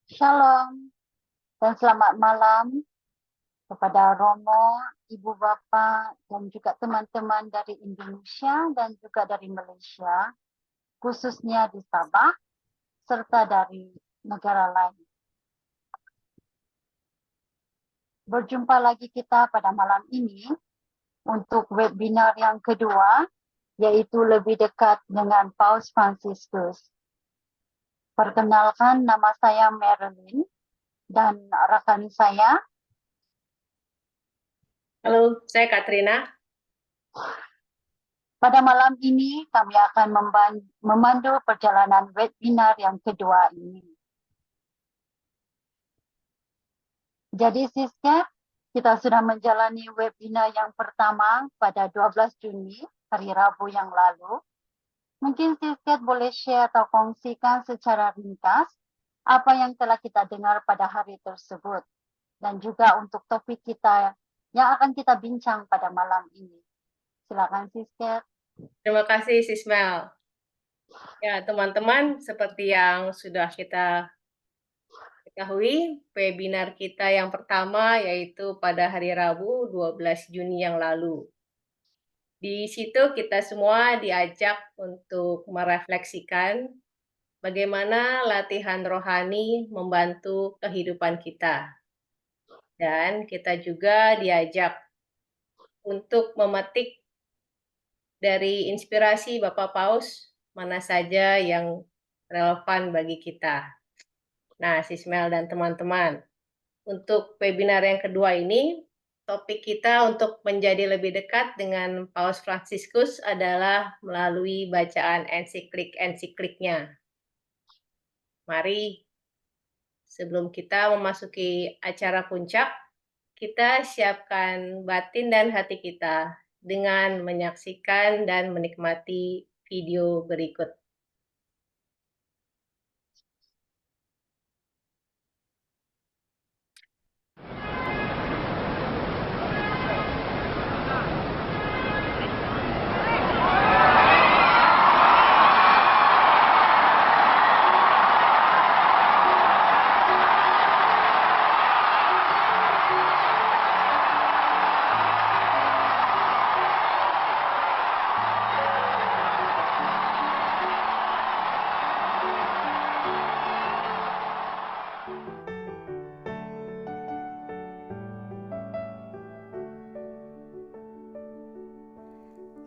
Shalom dan selamat malam kepada Romo, Ibu Bapa, dan juga teman-teman dari Indonesia dan juga dari Malaysia, khususnya di Sabah, serta dari negara lain. Berjumpa lagi kita pada malam ini untuk webinar yang kedua, yaitu lebih dekat dengan Paus Fransiskus. Perkenalkan, nama saya Marilyn dan rakan saya. Halo, saya Katrina. Pada malam ini kami akan memandu perjalanan webinar yang kedua ini. Jadi Siska, kita sudah menjalani webinar yang pertama pada 12 Juni, hari Rabu yang lalu. Mungkin Siska boleh share atau kongsikan secara ringkas apa yang telah kita dengar pada hari tersebut. Dan juga untuk topik kita yang akan kita bincang pada malam ini. Silakan Siska. Terima kasih, Sismel. Ya, teman-teman, seperti yang sudah kita ketahui, webinar kita yang pertama yaitu pada hari Rabu 12 Juni yang lalu. Di situ kita semua diajak untuk merefleksikan bagaimana latihan rohani membantu kehidupan kita. Dan kita juga diajak untuk memetik dari inspirasi Bapak Paus mana saja yang relevan bagi kita. Nah, Sismel dan teman-teman, untuk webinar yang kedua ini, topik kita untuk menjadi lebih dekat dengan Paus Fransiskus adalah melalui bacaan ensikliknya. Mari, sebelum kita memasuki acara puncak, kita siapkan batin dan hati kita dengan menyaksikan dan menikmati video berikut.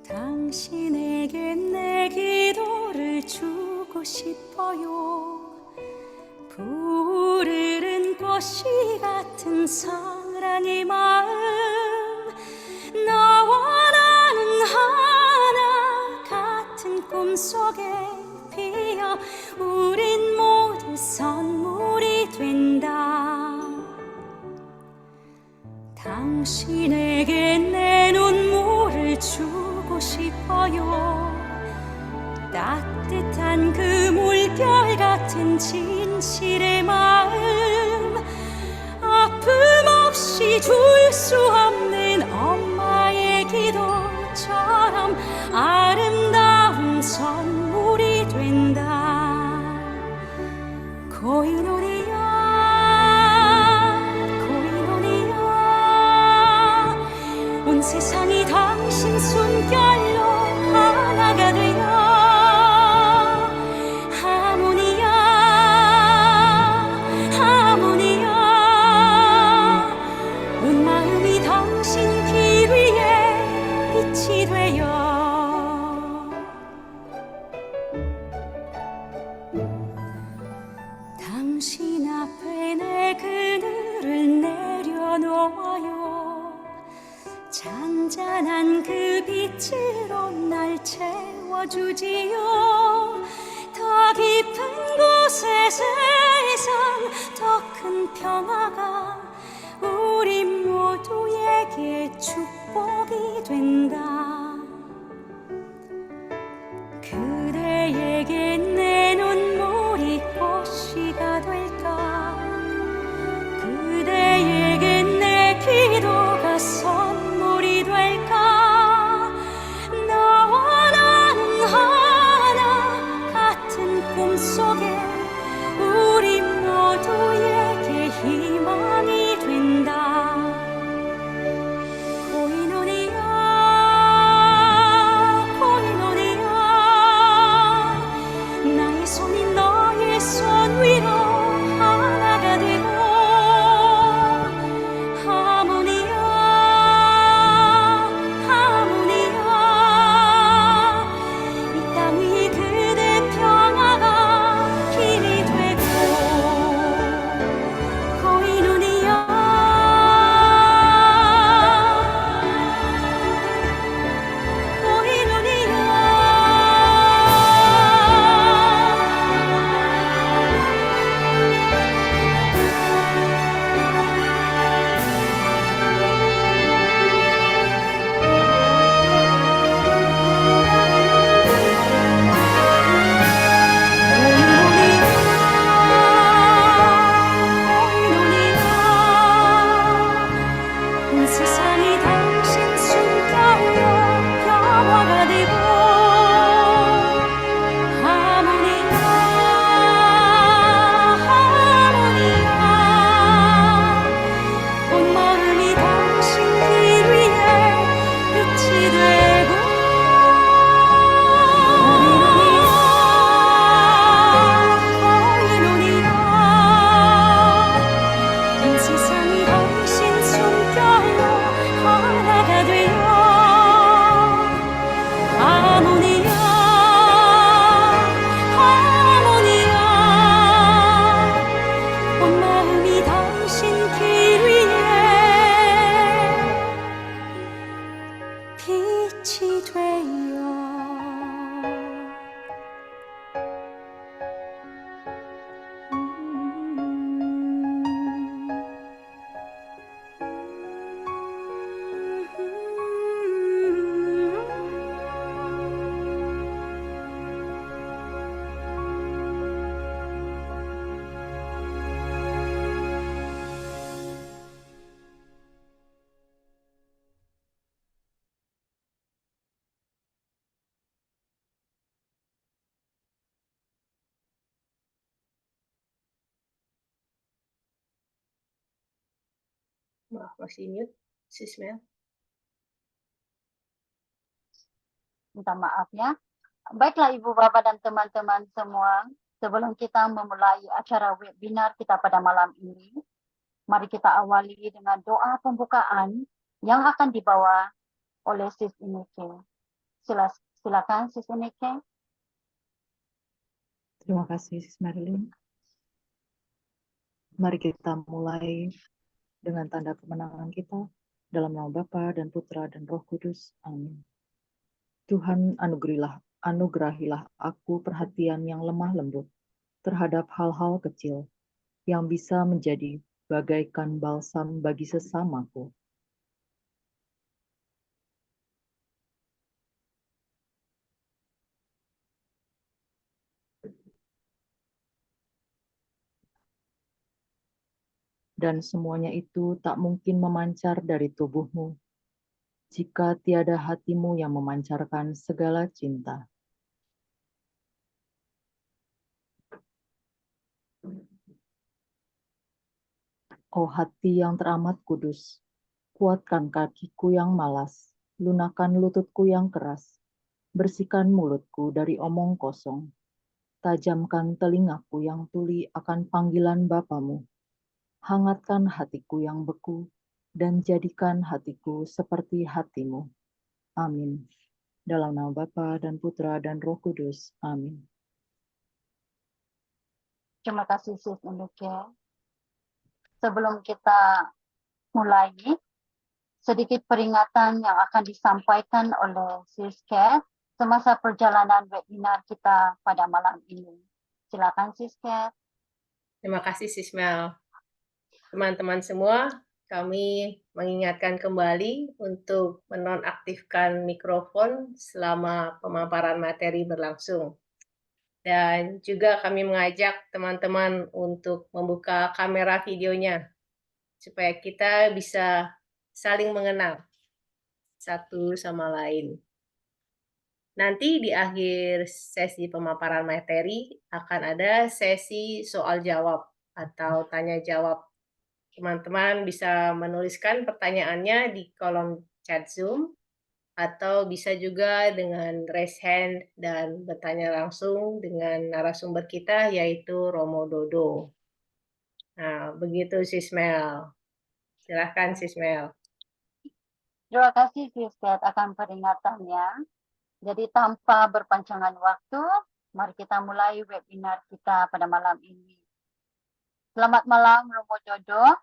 당신에게 내 기도를 주고 싶어요. 푸르른 꽃이 같은 사랑의 마음, 나와 나는 하나 같은 꿈속에 피어 우린 모두 선물이 된다. 당신에게 내 눈물을 주고 싶어요. 따뜻한 그 물결 같은 진실의 마음, 아픔 없이 줄 수 없는 엄마의 기도처럼 아름다운 선물이 된다. 코이노리야, 온 세상이 당신 숨결로 하나가 되어 하모니아, 하모니아, 온 마음이 당신 길 위에 빛이 되어 당신 앞에 내 그늘을 내려놓아요. 잔잔한 그 빛으로 날 채워주지요. 더 깊은 곳의 세상, 더 큰 평화가 우리 모두에게 축복이 된다. 그대에게 내 눈물이 꽃이가 될까. 그대에게 내 기도가 선물이 될까. 나와 나는 하나 같은 꿈속에 우리 모두 Maaf, masih mute, Sis Mel. Minta maaf ya. Baiklah Ibu Bapak dan teman-teman semua, sebelum kita memulai acara webinar kita pada malam ini, mari kita awali dengan doa pembukaan yang akan dibawa oleh Sis Ineke. Silakan Sis Ineke. Terima kasih, Sis Marilyn. Mari kita mulai dengan tanda kemenangan kita dalam nama Bapa dan Putra dan Roh Kudus. Amin. Tuhan, anugerahilah aku perhatian yang lemah lembut terhadap hal-hal kecil yang bisa menjadi bagaikan balsam bagi sesamaku. Dan semuanya itu tak mungkin memancar dari tubuhmu jika tiada hatimu yang memancarkan segala cinta. Oh hati yang teramat kudus, kuatkan kakiku yang malas, lunakan lututku yang keras, bersihkan mulutku dari omong kosong, tajamkan telingaku yang tuli akan panggilan Bapamu, hangatkan hatiku yang beku, dan jadikan hatiku seperti hatimu. Amin. Dalam nama Bapa dan Putra dan Roh Kudus. Amin. Terima kasih Sis Ineke. Sebelum kita mulai, sedikit peringatan yang akan disampaikan oleh Sis Kat semasa perjalanan webinar kita pada malam ini. Silakan Sis Kat. Terima kasih Sis Mel. Teman-teman semua, kami mengingatkan kembali untuk menonaktifkan mikrofon selama pemaparan materi berlangsung. Dan juga kami mengajak teman-teman untuk membuka kamera videonya, supaya kita bisa saling mengenal satu sama lain. Nanti di akhir sesi pemaparan materi akan ada sesi soal jawab atau tanya jawab. Teman-teman bisa menuliskan pertanyaannya di kolom chat Zoom atau bisa juga dengan raise hand dan bertanya langsung dengan narasumber kita yaitu Romo Dodo. Nah, begitu Sis Mel. Silakan Sis Mel. Terima kasih Sis Kat akan peringatannya. Jadi tanpa berpanjangan waktu, mari kita mulai webinar kita pada malam ini. Selamat malam Romo Dodo.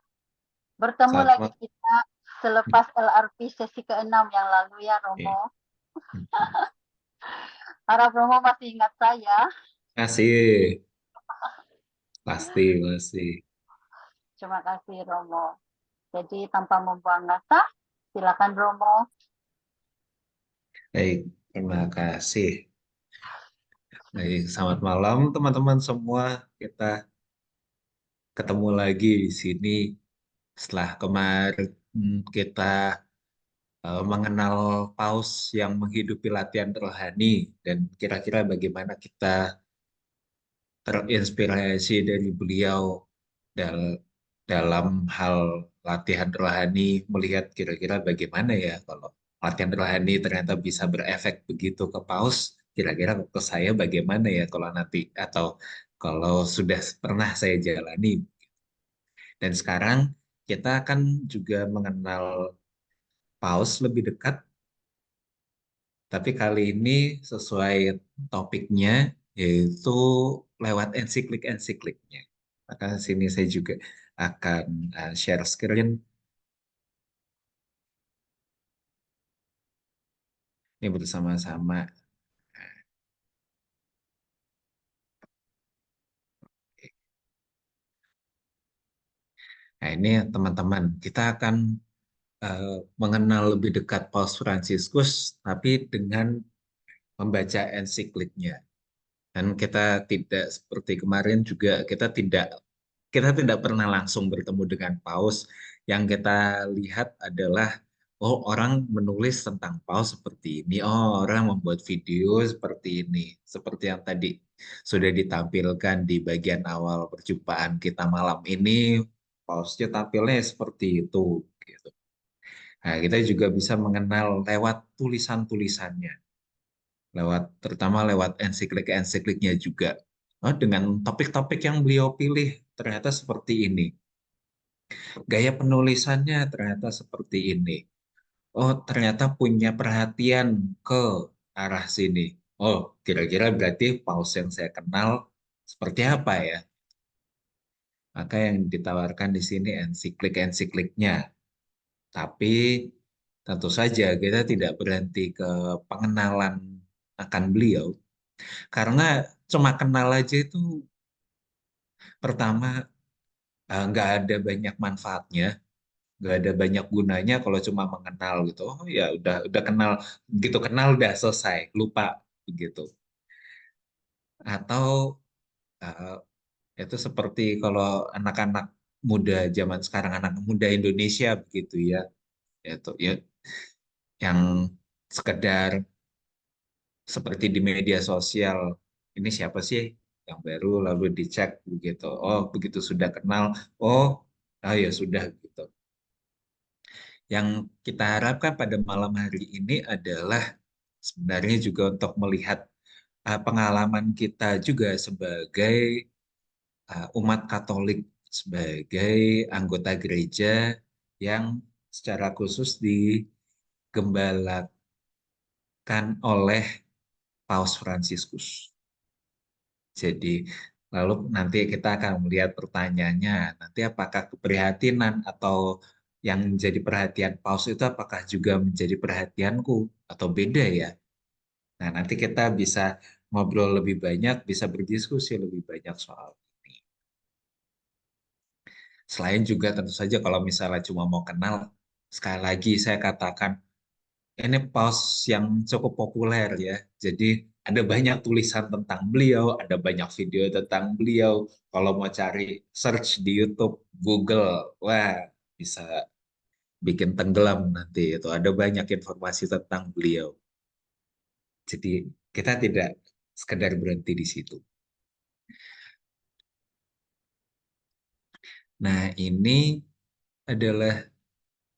Bertemu Selamat lagi kita selepas LRP sesi ke-6 yang lalu ya Romo. Harap Romo masih ingat saya. Masih, pasti. Terima kasih Romo. Jadi tanpa membuang kata, silakan Romo. Baik, terima kasih. Baik, selamat malam teman-teman semua. Kita ketemu lagi di sini setelah kemarin kita mengenal Paus yang menghidupi latihan rohani dan kira-kira bagaimana kita terinspirasi dari beliau dalam hal latihan rohani, melihat kira-kira bagaimana ya kalau latihan rohani ternyata bisa berefek begitu ke Paus, kira-kira ke saya bagaimana ya kalau nanti atau kalau sudah pernah saya jalani. Dan sekarang kita akan juga mengenal Paus lebih dekat, tapi kali ini sesuai topiknya yaitu lewat ensiklik-ensikliknya. Maka sini saya juga akan share screen. Ini bersama-sama. Nah ini teman-teman, kita akan mengenal lebih dekat Paus Fransiskus, tapi dengan membaca ensikliknya. Dan kita tidak seperti kemarin juga kita tidak pernah langsung bertemu dengan Paus. Yang kita lihat adalah orang menulis tentang Paus seperti ini, orang membuat video seperti ini, seperti yang tadi sudah ditampilkan di bagian awal perjumpaan kita malam ini. Pausnya tampilnya seperti itu. gitu. Nah, kita juga bisa mengenal lewat tulisan-tulisannya, terutama lewat ensiklik-ensikliknya juga. Oh, dengan topik-topik yang beliau pilih ternyata seperti ini. Gaya penulisannya ternyata seperti ini. Oh, ternyata punya perhatian ke arah sini. Oh, kira-kira berarti paus yang saya kenal seperti apa ya? Maka yang ditawarkan di sini ensiklik-ensikliknya. Tapi tentu saja kita tidak berhenti ke pengenalan akan beliau. Karena cuma kenal aja itu pertama nggak ada banyak manfaatnya, nggak ada banyak gunanya kalau cuma mengenal gitu. Oh ya udah kenal, gitu kenal udah selesai, lupa begitu. Atau eh, itu seperti kalau anak-anak muda zaman sekarang, anak muda Indonesia begitu ya, itu ya yang sekedar seperti di media sosial, ini siapa sih yang baru, lalu dicek begitu. Oh begitu sudah kenal, oh ya sudah gitu. Yang kita harapkan pada malam hari ini adalah sebenarnya juga untuk melihat pengalaman kita juga sebagai umat Katolik, sebagai anggota gereja yang secara khusus digembalakan oleh Paus Fransiskus. Jadi, lalu nanti kita akan melihat pertanyaannya, nanti apakah keprihatinan atau yang menjadi perhatian Paus itu apakah juga menjadi perhatianku atau beda ya? Nah, nanti kita bisa ngobrol lebih banyak, bisa berdiskusi lebih banyak soal ini. Selain juga tentu saja kalau misalnya cuma mau kenal, sekali lagi saya katakan, ini paus yang cukup populer ya. Jadi ada banyak tulisan tentang beliau, ada banyak video tentang beliau. Kalau mau cari search di YouTube, Google, wah bisa bikin tenggelam nanti itu. Ada banyak informasi tentang beliau. Jadi kita tidak sekedar berhenti di situ. Nah, ini adalah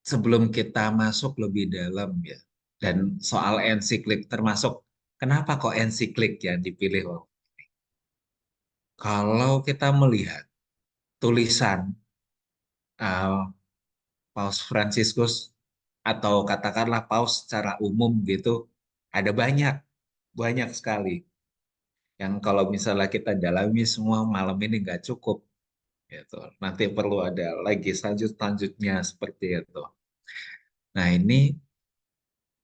sebelum kita masuk lebih dalam ya. Dan soal ensiklik termasuk kenapa kok ensiklik yang dipilih? Kalau kita melihat tulisan uh, Paus Fransiskus atau katakanlah Paus secara umum gitu, ada banyak, banyak sekali. Yang kalau misalnya kita dalami semua malam ini nggak cukup, gitu. Nanti perlu ada lagi selanjutnya seperti itu. Nah ini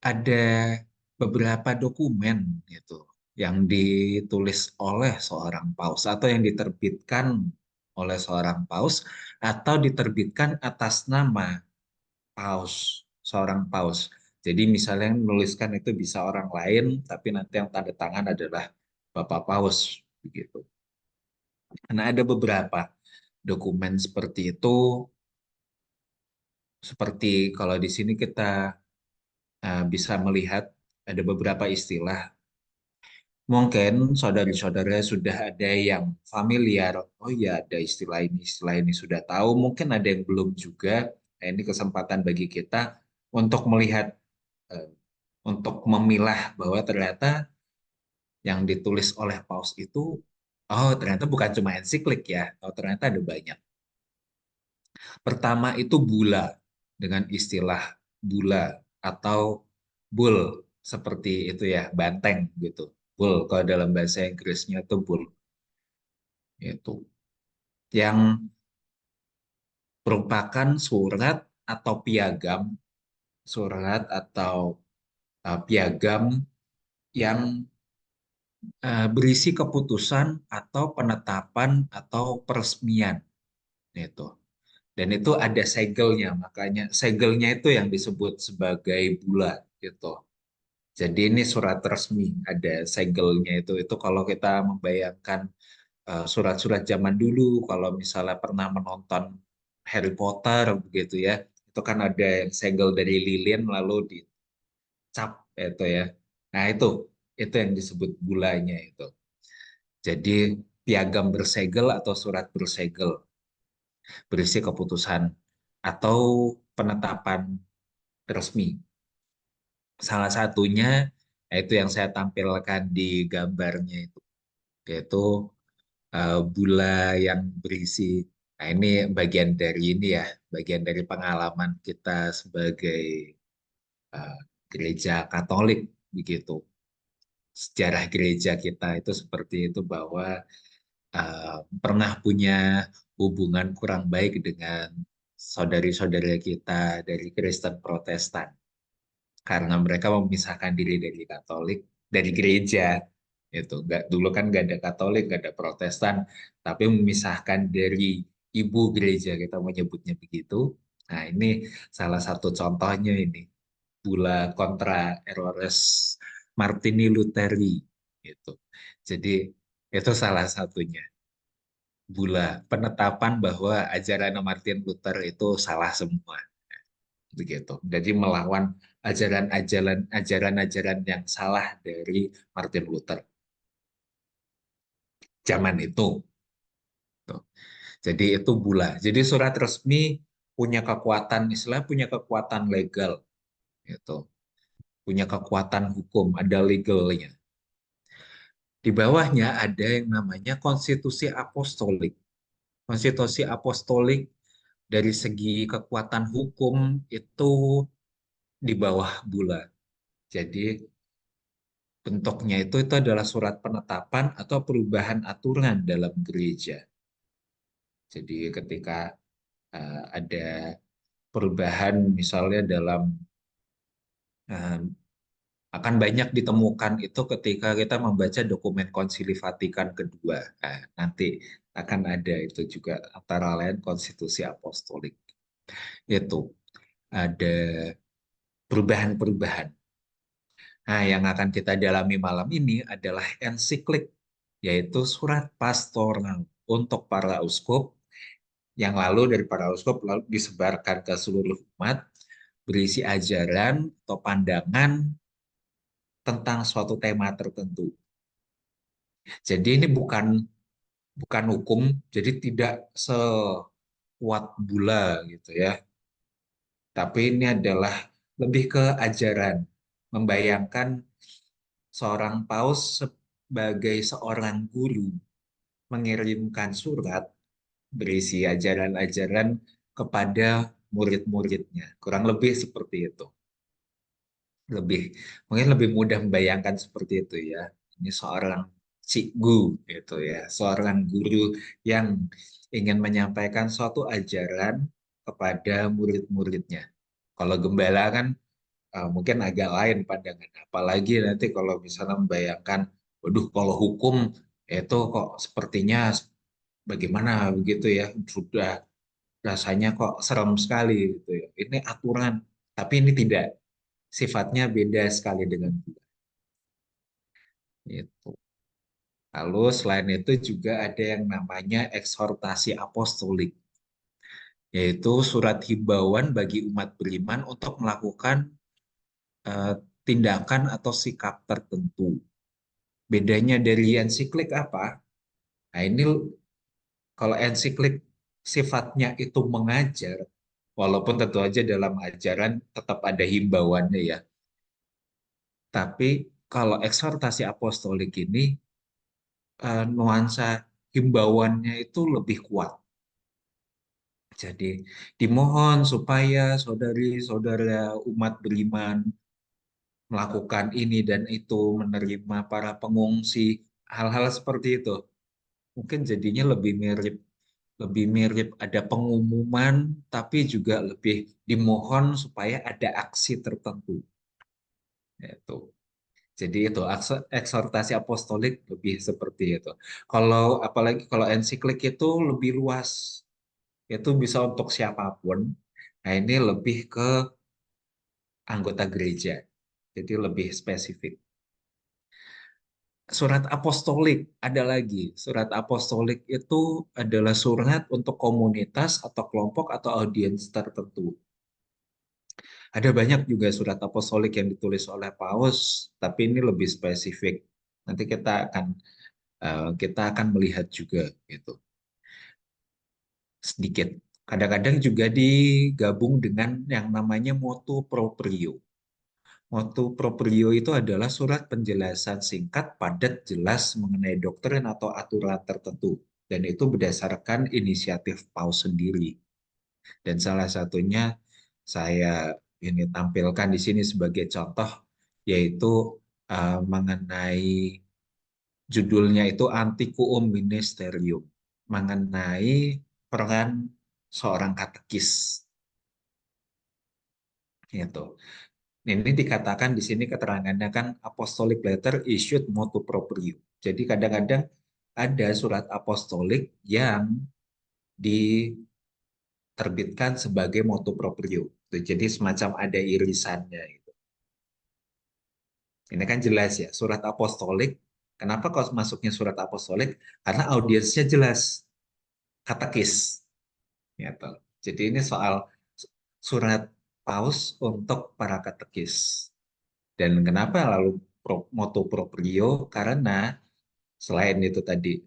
ada beberapa dokumen gitu yang ditulis oleh seorang paus atau yang diterbitkan oleh seorang paus atau diterbitkan atas nama paus, seorang paus. Jadi misalnya yang menuliskan itu bisa orang lain, tapi nanti yang tanda tangan adalah Bapak Paus begitu. Karena ada beberapa dokumen seperti itu, seperti kalau di sini kita bisa melihat ada beberapa istilah. Mungkin saudara-saudara sudah ada yang familiar, oh ya ada istilah ini sudah tahu, mungkin ada yang belum juga. Nah, ini kesempatan bagi kita untuk melihat, eh, untuk memilah bahwa ternyata yang ditulis oleh Paus itu, oh ternyata bukan cuma ensiklik ya, oh ternyata ada banyak. Pertama itu bula, dengan istilah bula atau bull, seperti itu ya, banteng gitu. Bull, kalau dalam bahasa Inggrisnya itu bull. Itu yang merupakan surat atau piagam yang berisi keputusan atau penetapan atau peresmian itu. Dan itu ada segelnya, makanya segelnya itu yang disebut sebagai bulat gitu. Jadi ini surat resmi, ada segelnya itu. Itu kalau kita membayangkan surat-surat zaman dulu, kalau misalnya pernah menonton Harry Potter begitu ya, itu kan ada yang segel dari lilin lalu dicap itu ya. Nah itu yang disebut bulanya itu. Jadi piagam bersegel atau surat bersegel berisi keputusan atau penetapan resmi. Salah satunya yaitu yang saya tampilkan di gambarnya itu, yaitu bula yang berisi. Nah, ini bagian dari ini ya, bagian dari pengalaman kita sebagai eh, gereja Katolik begitu. Sejarah gereja kita itu seperti itu, bahwa pernah punya hubungan kurang baik dengan saudari-saudara kita dari Kristen Protestan karena mereka memisahkan diri dari Katolik, dari gereja. Itu nggak, dulu kan nggak ada Katolik, nggak ada Protestan, tapi memisahkan dari ibu gereja, kita menyebutnya begitu. Nah, ini salah satu contohnya ini, Bula kontra Errores Martini Lutheri itu. Jadi itu salah satunya. Bula penetapan bahwa ajaran Martin Luther itu salah semua, begitu. Jadi melawan ajaran-ajaran yang salah dari Martin Luther zaman itu. Tuh. Jadi itu bula. Jadi surat resmi punya kekuatan, istilah punya kekuatan legal, gitu. Punya kekuatan hukum, ada legalnya. Di bawahnya ada yang namanya konstitusi apostolik. Konstitusi apostolik dari segi kekuatan hukum itu di bawah bula. Jadi bentuknya itu adalah surat penetapan atau perubahan aturan dalam gereja. Jadi ketika ada perubahan misalnya dalam uh, akan banyak ditemukan itu ketika kita membaca dokumen Konsili Vatikan kedua. Nah, nanti akan ada itu juga antara lain konstitusi apostolik. Itu ada perubahan-perubahan. Nah, yang akan kita dalami malam ini adalah ensiklik, yaitu surat pastoral untuk para uskup, yang lalu dari para uskup lalu disebarkan ke seluruh umat, berisi ajaran atau pandangan tentang suatu tema tertentu. Jadi ini bukan hukum, jadi tidak sekuat bula gitu ya. Tapi ini adalah lebih ke ajaran, membayangkan seorang paus sebagai seorang guru mengirimkan surat berisi ajaran-ajaran kepada murid-muridnya. Kurang lebih seperti itu. Mungkin lebih mudah membayangkan seperti itu ya. Ini seorang cikgu gitu ya, seorang guru yang ingin menyampaikan suatu ajaran kepada murid-muridnya. Kalau gembala kan mungkin agak lain pandangan. Apalagi nanti kalau misalnya membayangkan, waduh kalau hukum itu kok sepertinya bagaimana begitu ya, sudah rasanya kok serem sekali gitu ya. Ini aturan, tapi ini tidak, sifatnya beda sekali dengan Tuhan. Itu. Lalu selain itu juga ada yang namanya ekshortasi apostolik, yaitu surat himbauan bagi umat beriman untuk melakukan eh, tindakan atau sikap tertentu. Bedanya dari ensiklik apa? Nah, ini kalau ensiklik sifatnya itu mengajar, walaupun tentu aja dalam ajaran tetap ada himbauannya ya. Tapi kalau ekshortasi apostolik ini nuansa himbauannya itu lebih kuat. Jadi dimohon supaya saudari-saudara umat beriman melakukan ini dan itu, menerima para pengungsi, hal-hal seperti itu. Mungkin jadinya lebih mirip ada pengumuman, tapi juga lebih dimohon supaya ada aksi tertentu. Itu. Jadi itu eksortasi apostolik lebih seperti itu. Apalagi kalau ensiklik itu lebih luas, itu bisa untuk siapapun. Nah, ini lebih ke anggota gereja, jadi lebih spesifik. Surat apostolik ada lagi. Surat apostolik itu adalah surat untuk komunitas atau kelompok atau audiens tertentu. Ada banyak juga surat apostolik yang ditulis oleh Paus, tapi ini lebih spesifik. Nanti kita akan melihat juga gitu sedikit Kadang-kadang juga digabung dengan yang namanya motu proprio. Motu proprio itu adalah surat penjelasan singkat, padat, jelas mengenai doktrin atau aturan tertentu. Dan itu berdasarkan inisiatif paus sendiri. Dan salah satunya saya ini tampilkan di sini sebagai contoh, yaitu mengenai judulnya itu Antiquum Ministerium, mengenai peran seorang katekis. Gitu. Ini dikatakan di sini keterangannya kan apostolic letter issued motu proprio. Jadi kadang-kadang ada surat apostolik yang diterbitkan sebagai motu proprio. Jadi semacam ada irisannya. Ini kan jelas ya, surat apostolik. Kenapa kok masuknya surat apostolik? Karena audiensnya jelas, katekis. Gitu. Jadi ini soal surat paus untuk para katekis. Dan kenapa lalu motu proprio? Karena selain itu tadi,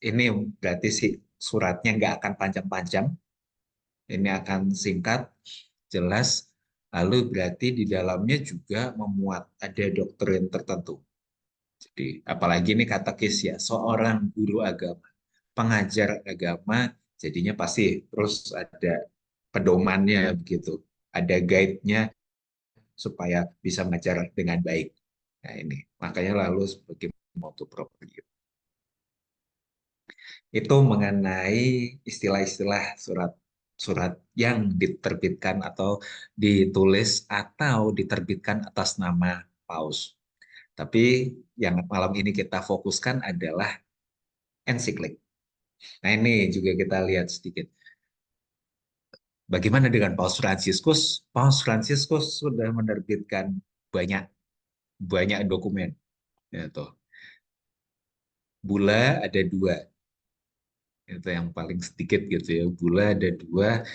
ini berarti sih suratnya nggak akan panjang-panjang. Ini akan singkat, jelas. Lalu berarti di dalamnya juga memuat ada doktrin tertentu. Jadi apalagi ini katekis ya, seorang guru agama, pengajar agama, jadinya pasti terus ada pedomannya begitu, ada guide-nya supaya bisa mengajar dengan baik. Nah ini, makanya lalu sebagai motu proprio. Itu mengenai istilah-istilah surat yang diterbitkan atau ditulis atau diterbitkan atas nama paus. Tapi yang malam ini kita fokuskan adalah ensiklik. Nah ini juga kita lihat sedikit. Bagaimana dengan Paus Fransiskus? Paus Fransiskus sudah menerbitkan banyak banyak dokumen. Ya, tuh. Bula ada 2. Itu yang paling sedikit gitu ya. Bula ada 2.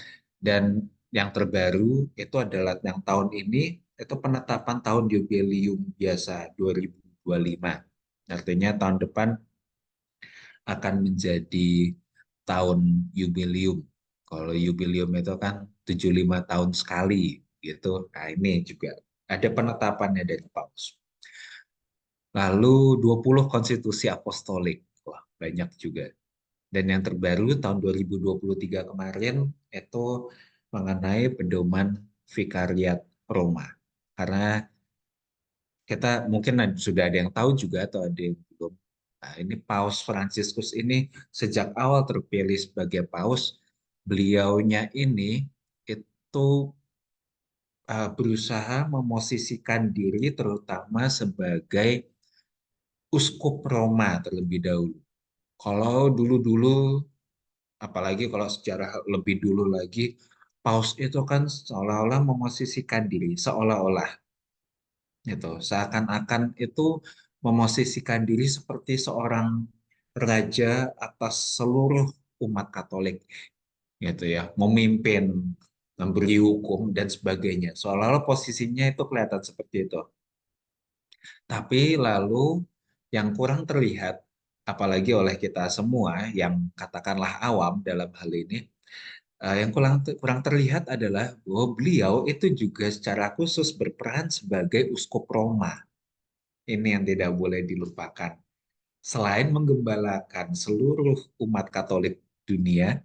Dan yang terbaru itu adalah yang tahun ini, itu penetapan tahun jubileum biasa 2025. Artinya tahun depan akan menjadi tahun jubileum. Kalau jubileum itu kan 75 tahun sekali gitu. Nah, ini juga ada penetapannya dari Paus. Lalu 20 konstitusi apostolik. Wah, banyak juga. Dan yang terbaru tahun 2023 kemarin itu mengenai pedoman Vikariat Roma. Karena kita mungkin sudah ada yang tahu juga atau ada yang belum. Nah, ini Paus Fransiskus ini sejak awal terpilih sebagai paus, beliaunya ini itu berusaha memosisikan diri terutama sebagai uskup Roma terlebih dahulu. Kalau dulu-dulu, apalagi kalau sejarah lebih dulu lagi, paus itu kan seolah-olah memosisikan diri, seolah-olah gitu, seakan-akan itu memosisikan diri seperti seorang raja atas seluruh umat Katolik, gitu ya, memimpin, memberi hukum dan sebagainya. Seolah-olah posisinya itu kelihatan seperti itu. Tapi lalu yang kurang terlihat, apalagi oleh kita semua yang katakanlah awam dalam hal ini, yang kurang terlihat adalah bahwa beliau itu juga secara khusus berperan sebagai uskup Roma. Ini yang tidak boleh dilupakan. Selain menggembalakan seluruh umat Katolik dunia,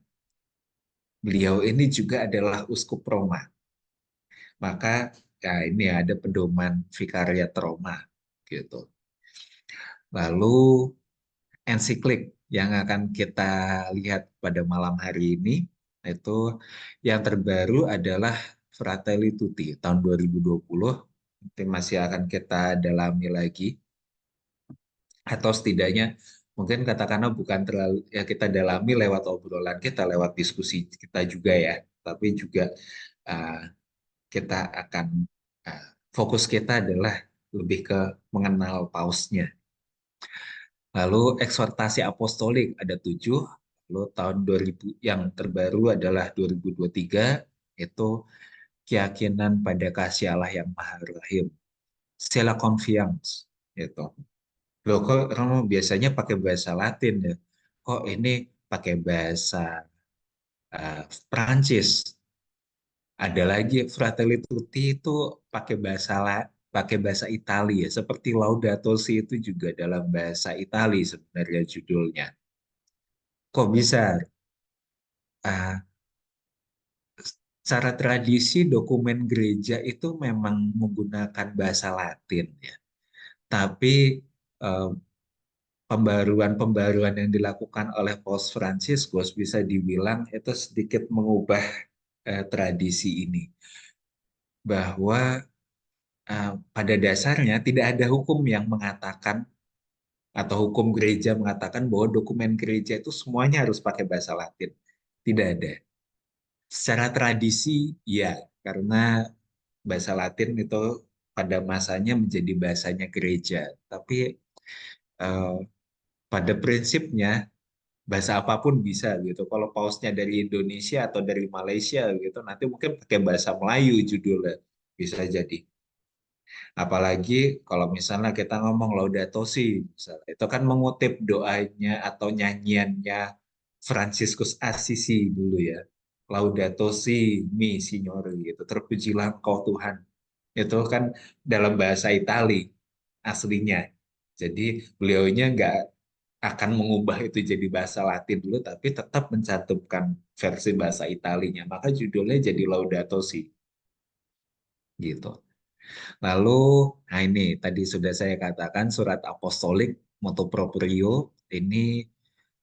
beliau ini juga adalah uskup Roma. Maka ya ini ada pedoman Vikariat Roma gitu. Lalu ensiklik yang akan kita lihat pada malam hari ini itu yang terbaru adalah Fratelli Tutti tahun 2020. Nanti masih akan kita dalami lagi, atau setidaknya mungkin katakanlah bukan terlalu ya kita dalami lewat obrolan kita, lewat diskusi kita juga ya, tapi juga uh, kita akan fokus kita adalah lebih ke mengenal pausnya. Lalu eksortasi apostolik ada 7. Lalu tahun 2000 yang terbaru adalah 2023 itu keyakinan pada kasih Allah yang Maha Rahim. Stella Confiance itu. Loh kok kamu biasanya pakai bahasa Latin ya? Kok ini pakai bahasa Prancis. Ada lagi Fratelli Tutti itu pakai bahasa Italia ya. Seperti Laudato Si itu juga dalam bahasa Italia sebenarnya judulnya. Kok bisa? Ah, Secara tradisi dokumen gereja itu memang menggunakan bahasa Latin ya. Tapi eh, pembaruan-pembaruan yang dilakukan oleh Paus Fransiskus bisa dibilang itu sedikit mengubah tradisi ini. Bahwa pada dasarnya tidak ada hukum yang mengatakan atau hukum gereja mengatakan bahwa dokumen gereja itu semuanya harus pakai bahasa Latin. Tidak ada. Secara tradisi, ya, karena bahasa Latin itu pada masanya menjadi bahasanya gereja. Tapi eh, pada prinsipnya bahasa apapun bisa gitu. Kalau pausnya dari Indonesia atau dari Malaysia gitu, nanti mungkin pakai bahasa Melayu judulnya bisa jadi. Apalagi kalau misalnya kita ngomong Laudato Si, misalnya, itu kan mengutip doanya atau nyanyiannya Fransiskus Assisi dulu ya. Laudato Si, mi Signore gitu. Terpujilah Engkau Tuhan. Itu kan dalam bahasa Itali aslinya. Jadi beliaunya nggak akan mengubah itu jadi bahasa Latin dulu, tapi tetap mencantumkan versi bahasa Italinya. Maka judulnya jadi Laudato Si gitu. Lalu, nah ini tadi sudah saya katakan surat apostolik motu proprio ini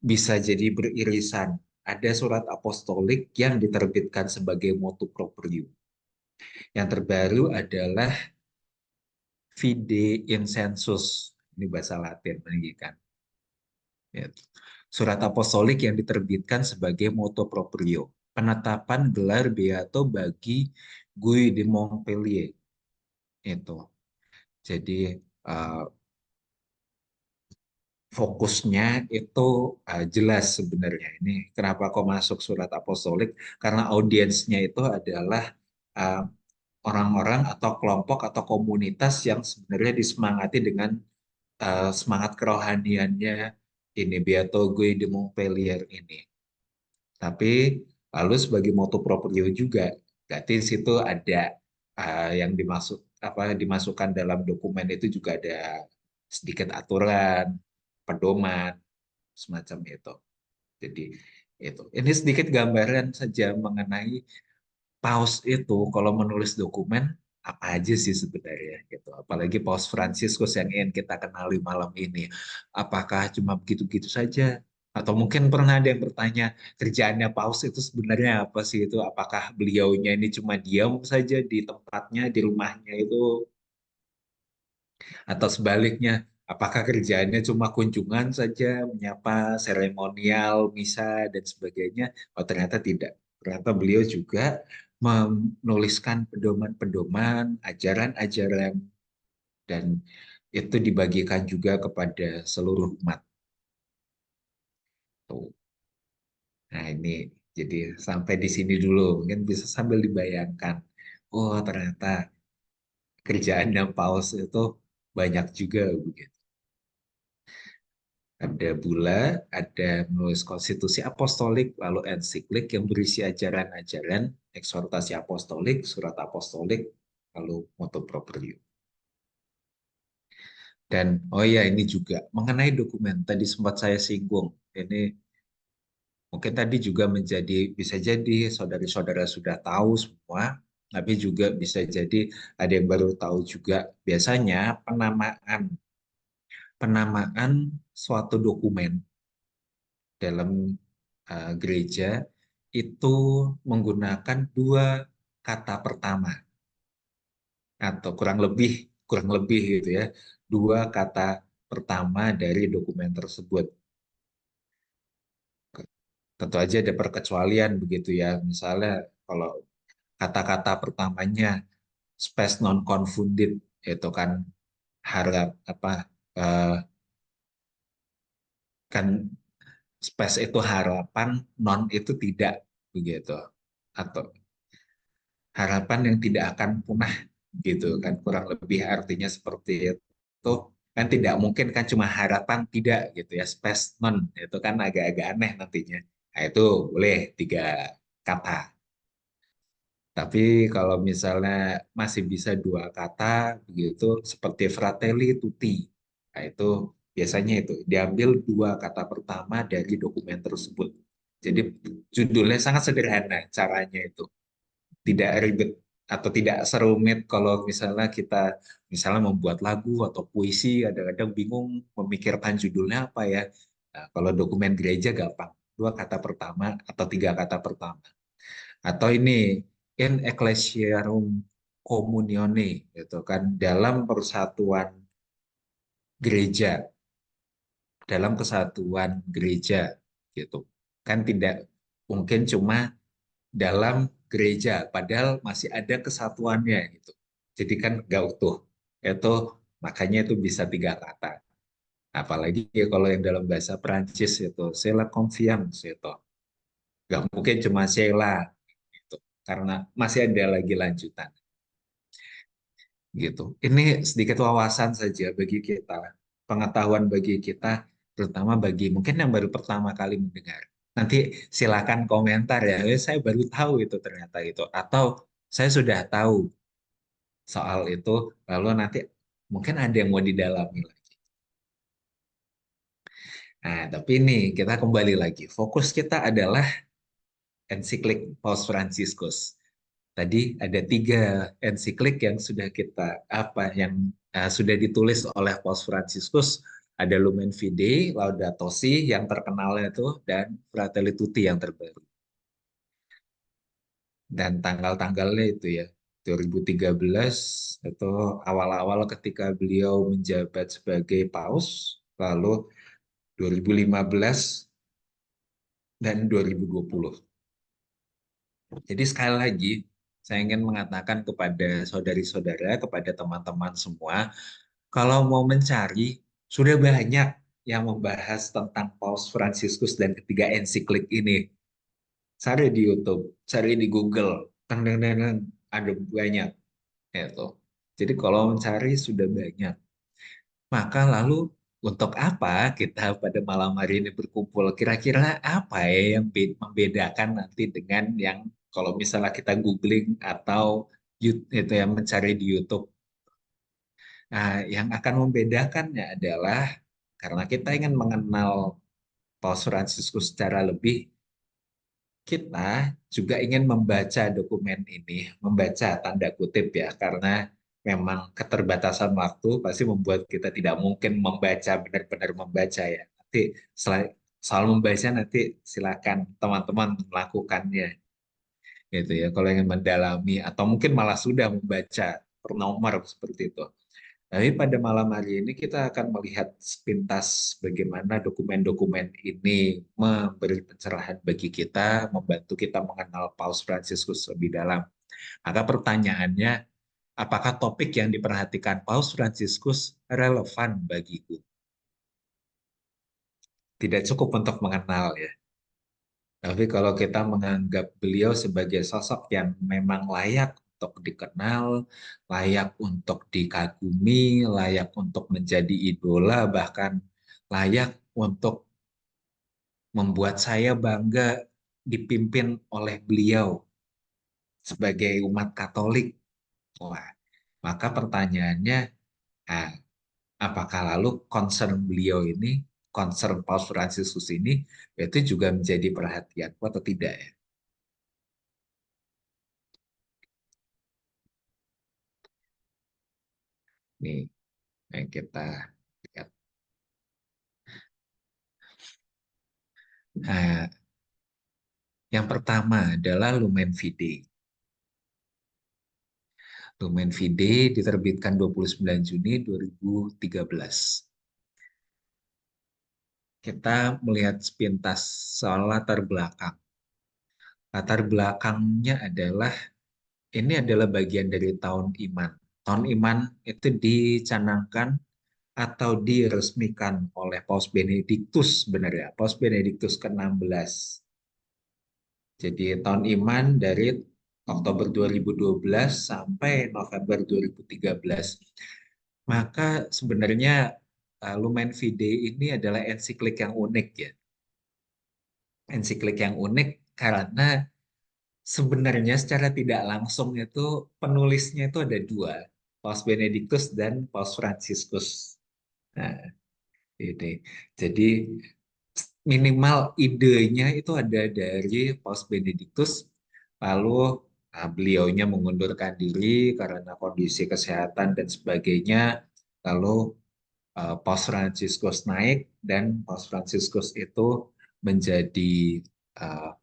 bisa jadi beririsan. Ada surat apostolik yang diterbitkan sebagai motu proprio. Yang terbaru adalah Fide Insensus. Ini bahasa Latin lagi kan. Ya. Surat apostolik yang diterbitkan sebagai motu proprio. Penetapan gelar beato bagi Guy de Montpellier. Itu. Jadi fokusnya itu jelas sebenarnya. Ini kenapa kok masuk surat apostolik? Karena audiensnya itu adalah uh, orang-orang atau kelompok atau komunitas yang sebenarnya disemangati dengan semangat kerohaniannya ini Beato Guy de Montpellier ini. Tapi lalu sebagai motu proprio juga, berarti di situ ada yang dimasukkan dalam dokumen itu juga ada sedikit aturan, pedoman, semacam itu. Jadi itu. Ini sedikit gambaran saja mengenai Paus itu kalau menulis dokumen apa aja sih sebenarnya gitu. Apalagi Paus Fransiskus yang ingin kita kenali malam ini. Apakah cuma begitu-begitu saja? Atau mungkin pernah ada yang bertanya, kerjaannya Paus itu sebenarnya apa sih itu? Apakah beliaunya ini cuma diam saja di tempatnya, di rumahnya itu? Atau sebaliknya, apakah kerjaannya cuma kunjungan saja, menyapa, seremonial, misa, dan sebagainya? Oh, ternyata tidak. Ternyata beliau juga menuliskan pedoman-pedoman, ajaran-ajaran, dan itu dibagikan juga kepada seluruh umat. Tuh. Nah, ini jadi sampai di sini dulu. Mungkin bisa sambil dibayangkan. Oh, ternyata kerjaan dan paus itu banyak juga begitu. Ada bula, ada menulis konstitusi apostolik, lalu ensiklik yang berisi ajaran-ajaran, eksortasi apostolik, surat apostolik, lalu motu proprio. Dan oh ya ini juga mengenai dokumen tadi sempat saya singgung. Ini mungkin tadi juga bisa jadi saudari-saudara sudah tahu semua, tapi juga bisa jadi ada yang baru tahu juga. Biasanya penamaan suatu dokumen dalam gereja itu menggunakan dua kata pertama atau kurang lebih gitu ya, dua kata pertama dari dokumen tersebut. Tentu aja ada perkecualian begitu ya. Misalnya kalau kata-kata pertamanya spes non confunded itu kan harap apa eh, kan spes itu harapan, non itu tidak begitu. Atau harapan yang tidak akan punah gitu kan kurang lebih artinya seperti itu kan tidak mungkin kan cuma harapan tidak gitu ya spes non itu kan agak-agak aneh nantinya nah itu boleh tiga kata. Tapi kalau misalnya masih bisa 2 kata, begitu seperti Fratelli Tutti, nah itu biasanya itu diambil 2 kata pertama dari dokumen tersebut. Jadi judulnya sangat sederhana caranya itu, tidak ribet atau tidak serumit kalau misalnya kita membuat lagu atau puisi, kadang-kadang bingung memikirkan judulnya apa ya. Nah, kalau dokumen gereja gampang, 2 kata pertama atau 3 kata pertama. Atau ini in ecclesiarum communione, gitu kan, dalam persatuan gereja, dalam kesatuan gereja, gitu kan, tidak mungkin cuma dalam gereja, padahal masih ada kesatuannya gitu. Jadi kan nggak utuh. Itu makanya itu bisa 3 kata. Apalagi ya kalau yang dalam bahasa Perancis itu, c'est la confiance itu. Nggak mungkin cuma Sheila gitu. Karena masih ada lagi lanjutan gitu. Ini sedikit wawasan saja bagi kita, pengetahuan bagi kita, terutama bagi mungkin yang baru pertama kali mendengar. Nanti silakan komentar ya, saya baru tahu itu ternyata itu, atau saya sudah tahu soal itu, lalu nanti mungkin ada yang mau didalami lagi. Nah, tapi ini kita kembali lagi, fokus kita adalah ensiklik Paus Fransiskus. Tadi ada 3 ensiklik yang sudah kita sudah ditulis oleh Paus Fransiskus. Ada Lumen Fidei, Laudato Si yang terkenalnya itu, dan Fratelli Tutti yang terbaru. Dan tanggal-tanggalnya itu ya, 2013 itu awal-awal ketika beliau menjabat sebagai paus, lalu 2015 dan 2020. Jadi sekali lagi, saya ingin mengatakan kepada saudari-saudara, kepada teman-teman semua, kalau mau mencari, sudah banyak yang membahas tentang Paus Fransiskus dan ketiga ensiklik ini. Cari di YouTube, cari di Google, ada banyak. Itu. Jadi kalau mencari sudah banyak. Maka lalu untuk apa kita pada malam hari ini berkumpul? Kira-kira apa ya yang membedakan nanti dengan yang kalau misalnya kita googling atau itu yang mencari di YouTube. Nah, yang akan membedakannya adalah karena kita ingin mengenal Paus Fransiskus secara lebih, kita juga ingin membaca dokumen ini, membaca tanda kutip ya, karena memang keterbatasan waktu pasti membuat kita tidak mungkin membaca, benar-benar membaca ya. Nanti soal membaca nanti silakan teman-teman melakukannya gitu ya. Kalau ingin mendalami atau mungkin malah sudah membaca per nomor seperti itu. Tapi pada malam hari ini kita akan melihat sepintas bagaimana dokumen-dokumen ini memberi pencerahan bagi kita, membantu kita mengenal Paus Fransiskus lebih dalam. Maka pertanyaannya, apakah topik yang diperhatikan Paus Fransiskus relevan bagiku? Tidak cukup untuk mengenal ya. Tapi kalau kita menganggap beliau sebagai sosok yang memang layak untuk dikenal, layak untuk dikagumi, layak untuk menjadi idola, bahkan layak untuk membuat saya bangga dipimpin oleh beliau sebagai umat Katolik. Wah, maka pertanyaannya, ah, apakah lalu concern beliau ini, concern Paus Fransiskus ini, itu juga menjadi perhatianku atau tidak ya? Nih, yang kita lihat. Nah, yang pertama adalah Lumen Fidei. Lumen Fidei diterbitkan 29 Juni 2013. Kita melihat sepintas soal latar belakang. Latar belakangnya adalah, ini adalah bagian dari tahun iman. Tahun iman itu dicanangkan atau diresmikan oleh Paus Benediktus sebenarnya, Paus Benediktus ke-16. Jadi tahun iman dari Oktober 2012 sampai November 2013. Maka sebenarnya Lumen Fidei ini adalah ensiklik yang unik ya. Ensiklik yang unik karena sebenarnya secara tidak langsung itu penulisnya itu ada dua, Paus Benediktus dan Paus Fransiskus. Nah, ini. Jadi minimal idenya itu ada dari Paus Benediktus, lalu beliaunya mengundurkan diri karena kondisi kesehatan dan sebagainya, lalu Paus Fransiskus naik dan Paus Fransiskus itu menjadi uh,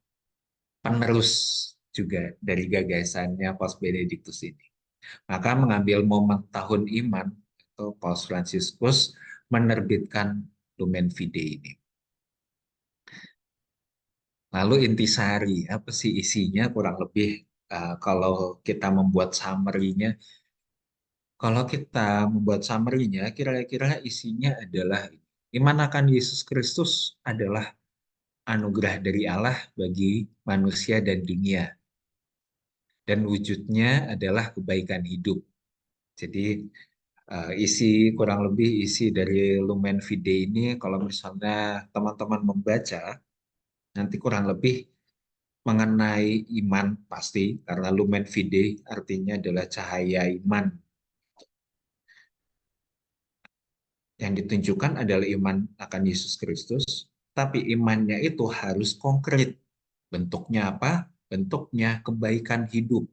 penerus juga dari gagasannya Paus Benediktus ini. Maka mengambil momen tahun iman, itu Paus Fransiskus menerbitkan Lumen Fidei ini. Lalu intisari, apa sih isinya kurang lebih kalau kita membuat summary-nya. Kalau kita membuat summary-nya, kira-kira isinya adalah iman akan Yesus Kristus adalah anugerah dari Allah bagi manusia dan dunia. Dan wujudnya adalah kebaikan hidup. Jadi kurang lebih isi dari Lumen Fidei ini, kalau misalnya teman-teman membaca, nanti kurang lebih mengenai iman pasti, karena Lumen Fidei artinya adalah cahaya iman. Yang ditunjukkan adalah iman akan Yesus Kristus, tapi imannya itu harus konkret. Bentuknya apa? Bentuknya kebaikan hidup.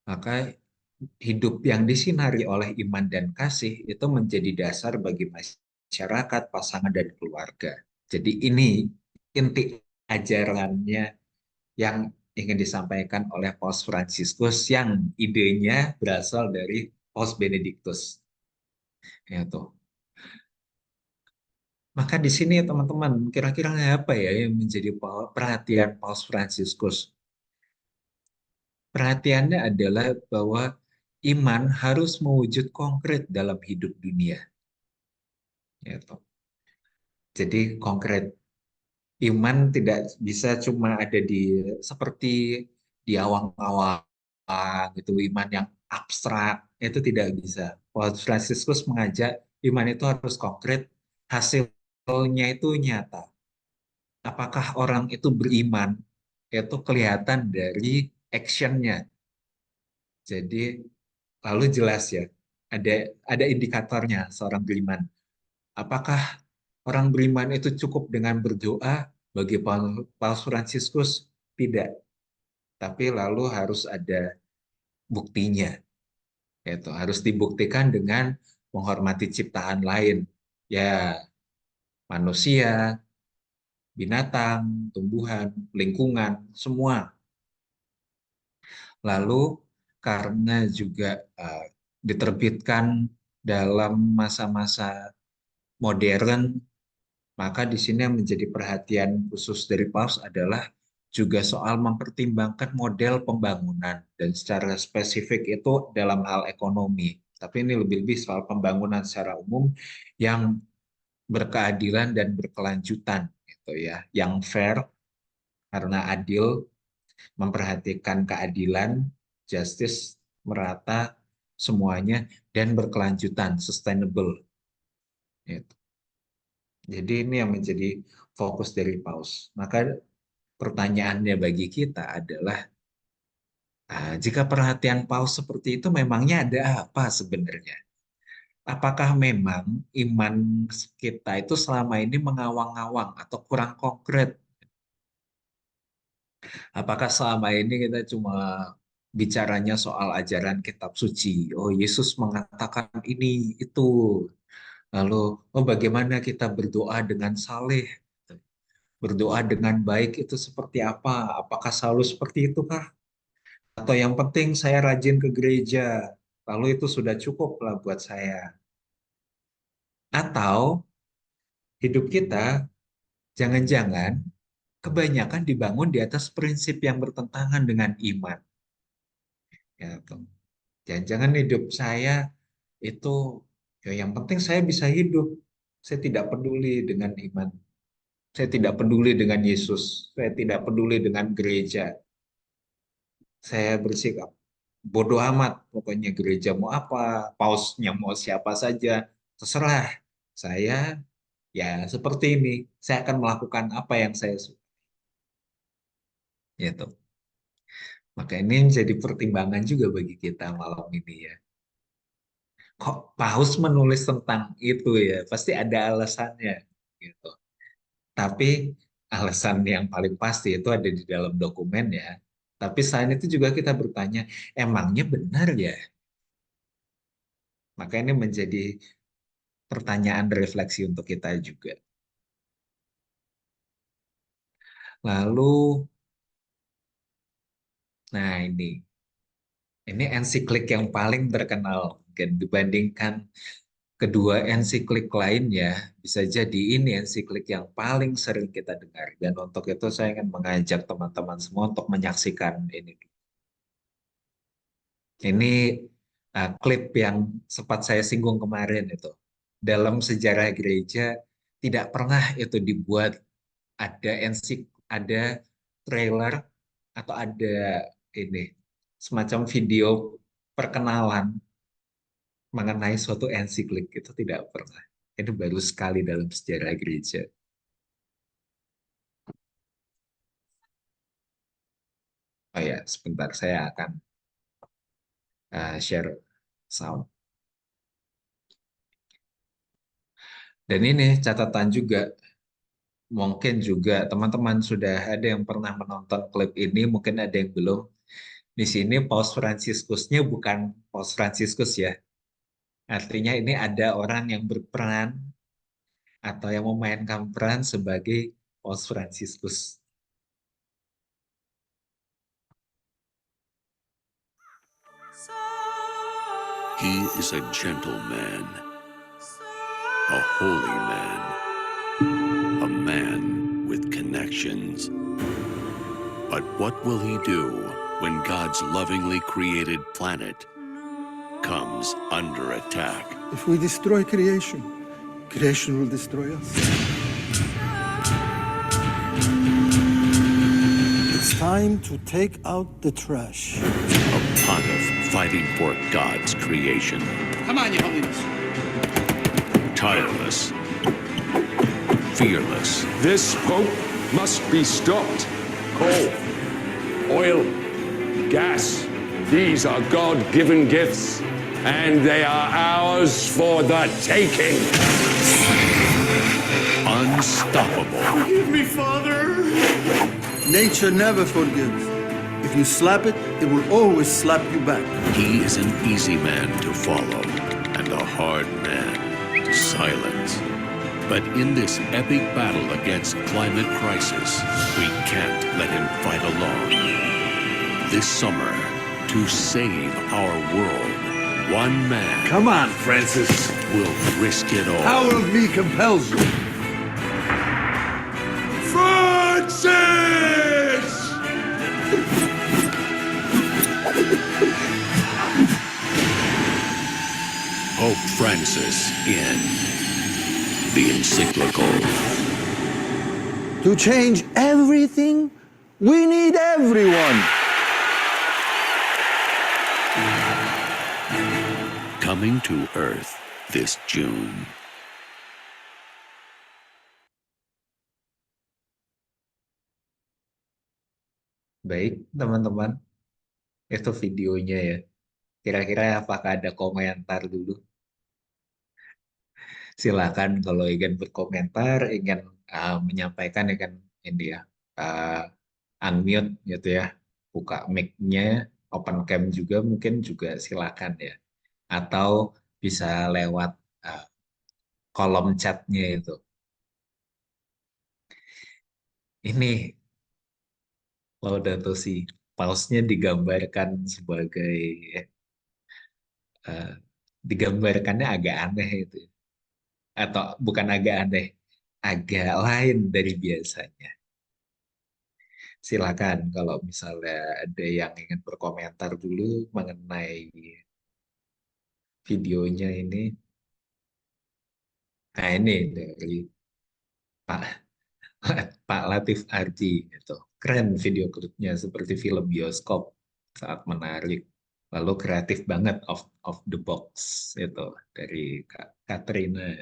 Maka hidup yang disinari oleh iman dan kasih itu menjadi dasar bagi masyarakat, pasangan, dan keluarga. Jadi ini inti ajarannya yang ingin disampaikan oleh Paus Fransiskus yang idenya berasal dari Paus Benediktus. Ya, tuh. Maka di sini teman-teman, kira-kira apa ya yang menjadi perhatian Paus Fransiskus? Perhatiannya adalah bahwa iman harus mewujud konkret dalam hidup dunia. Ya, toh. Jadi konkret. Iman tidak bisa cuma ada seperti di awang-awang gitu, iman yang abstrak itu tidak bisa. Paus Fransiskus mengajak iman itu harus konkret, hasilnya itu nyata. Apakah orang itu beriman? Itu kelihatan dari actionnya. Jadi lalu jelas ya, ada indikatornya seorang beriman. Apakah orang beriman itu cukup dengan berdoa? Bagi Paus Fransiskus tidak, tapi lalu harus ada buktinya. Itu harus dibuktikan dengan menghormati ciptaan lain, ya manusia, binatang, tumbuhan, lingkungan, semua. Lalu karena juga diterbitkan dalam masa-masa modern, maka di sini yang menjadi perhatian khusus dari Paus adalah juga soal mempertimbangkan model pembangunan dan secara spesifik itu dalam hal ekonomi. Tapi ini lebih-lebih soal pembangunan secara umum yang berkeadilan dan berkelanjutan gitu ya, yang fair karena adil, memperhatikan keadilan, justice, merata semuanya, dan berkelanjutan, sustainable. Gitu. Jadi ini yang menjadi fokus dari Paus. Maka pertanyaannya bagi kita adalah, jika perhatian Paus seperti itu memangnya ada apa sebenarnya? Apakah memang iman kita itu selama ini mengawang-awang atau kurang konkret? Apakah selama ini kita cuma bicaranya soal ajaran kitab suci? Oh, Yesus mengatakan ini, itu. Lalu, oh bagaimana kita berdoa dengan saleh? Berdoa dengan baik itu seperti apa? Apakah selalu seperti itu kah? Atau yang penting saya rajin ke gereja, lalu itu sudah cukup lah buat saya. Atau hidup kita jangan-jangan kebanyakan dibangun di atas prinsip yang bertentangan dengan iman. Ya, jangan-jangan hidup saya itu, ya yang penting saya bisa hidup. Saya tidak peduli dengan iman. Saya tidak peduli dengan Yesus. Saya tidak peduli dengan gereja. Saya bersikap bodoh amat. Pokoknya gereja mau apa, pausnya mau siapa saja, terserah. Saya ya seperti ini. Saya akan melakukan apa yang saya suka. gitu. Maka ini menjadi pertimbangan juga bagi kita malam ini ya. Kok Paus menulis tentang itu ya? Pasti ada alasannya gitu. Tapi alasan yang paling pasti itu ada di dalam dokumen ya. Tapi selain itu juga kita bertanya, emangnya benar ya? Maka ini menjadi pertanyaan refleksi untuk kita juga. Lalu, nah ini ensiklik yang paling terkenal mungkin dibandingkan kedua ensiklik lainnya, bisa jadi ini ensiklik yang paling sering kita dengar. Dan untuk itu saya ingin mengajak teman-teman semua untuk menyaksikan ini. Ini klip yang sempat saya singgung kemarin itu. Dalam sejarah gereja tidak pernah itu dibuat ada trailer atau ada ini semacam video perkenalan mengenai suatu ensiklik, itu tidak pernah. Itu baru sekali dalam sejarah gereja. Oh ya, sebentar saya akan share sound. Dan ini catatan juga, mungkin juga teman-teman sudah ada yang pernah menonton klip ini, mungkin ada yang belum. Di sini Paus Fransiskusnya bukan Paus Fransiskus ya. Artinya ini ada orang yang berperan atau yang memainkan peran sebagai Paus Fransiskus. He is a gentle man, a holy man, a man with connections. But what will he do when God's lovingly created planet comes under attack? If we destroy creation, creation will destroy us. It's time to take out the trash. A pontiff fighting for God's creation. Come on, Your Holiness. Tireless, fearless, This Pope must be stopped. Coal, oil, gas, these are God-given gifts, and they are ours for the taking. unstoppable, Forgive me, Father. Nature never forgives. If you slap it, it will always slap you back. he is an easy man to follow and a hard man to silence. But in this epic battle against climate crisis, we can't let him fight alone. This summer, to save our world, one man Come on, Francis. will risk it all. Power of me compels you. Francis! Pope Francis in the encyclical. To change everything, we need everyone. Coming to Earth this June. Baik, teman-teman. Itu videonya ya. Kira-kira apakah ada komentar dulu? Silakan kalau ingin berkomentar, ingin menyampaikan, ingin ini ya, unmute gitu ya, buka mic-nya, open cam juga mungkin juga silakan ya. Atau bisa lewat kolom chatnya itu. Ini Laudato Si, pausnya digambarkan sebagai eh, digambarkannya agak aneh itu, atau bukan agak aneh, agak lain dari biasanya. Silakan kalau misalnya ada yang ingin berkomentar dulu mengenai videonya ini. Nah ini dari Pak Pak Latif Arji itu. Keren video klipnya seperti film bioskop, saat menarik. Lalu kreatif banget, of the box itu dari Kak Katrina.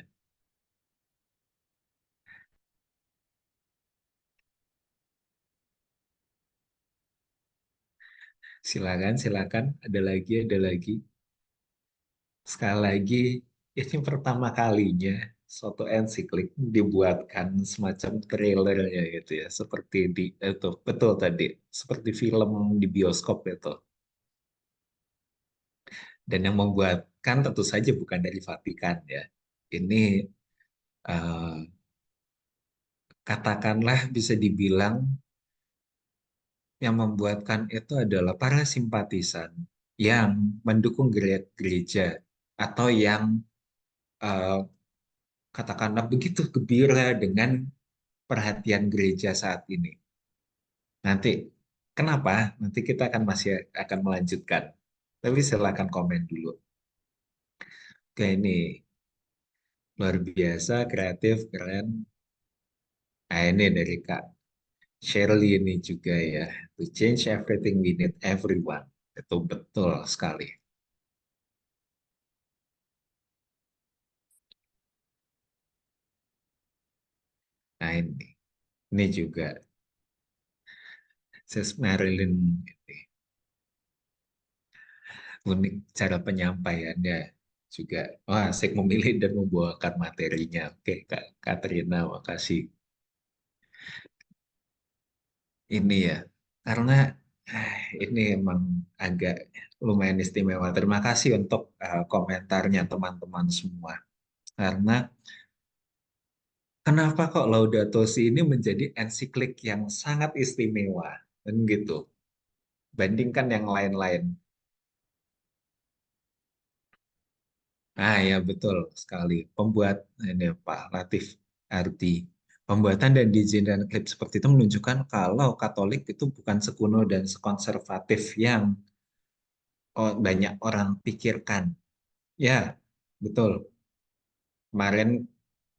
Silakan, ada lagi. Sekali lagi, ini pertama kalinya suatu ensiklik dibuatkan semacam trailernya gitu ya, seperti itu betul tadi, seperti film di bioskop itu. Dan yang membuatkan tentu saja bukan dari Vatikan ya. Ini eh, katakanlah bisa dibilang yang membuatkan itu adalah para simpatisan yang mendukung gereja atau yang eh, katakanlah begitu gembira dengan perhatian gereja saat ini. Nanti kenapa? Nanti kita masih akan melanjutkan. Tapi silakan komen dulu. Oke, ini luar biasa, kreatif, keren. Nah, ini dari Kak Shirley ini juga ya. To change everything we need everyone. Itu betul sekali. Nah, ini juga Sis Marilyn ini. Unik cara penyampaiannya juga. Wah, asik memilih dan membawakan materinya. Oke, Kak Katrina, makasih. Ini ya, karena ini emang agak lumayan istimewa. Terima kasih untuk komentarnya teman-teman semua. Karena kenapa kok Laudato Si ini menjadi ensiklik yang sangat istimewa, dan gitu. Bandingkan yang lain-lain. Nah ya betul sekali. Pembuat ini Pak Latif Ardi. Pembuatan dan desain dan klip seperti itu menunjukkan kalau Katolik itu bukan sekuno dan sekonservatif yang banyak orang pikirkan. Ya, betul. Kemarin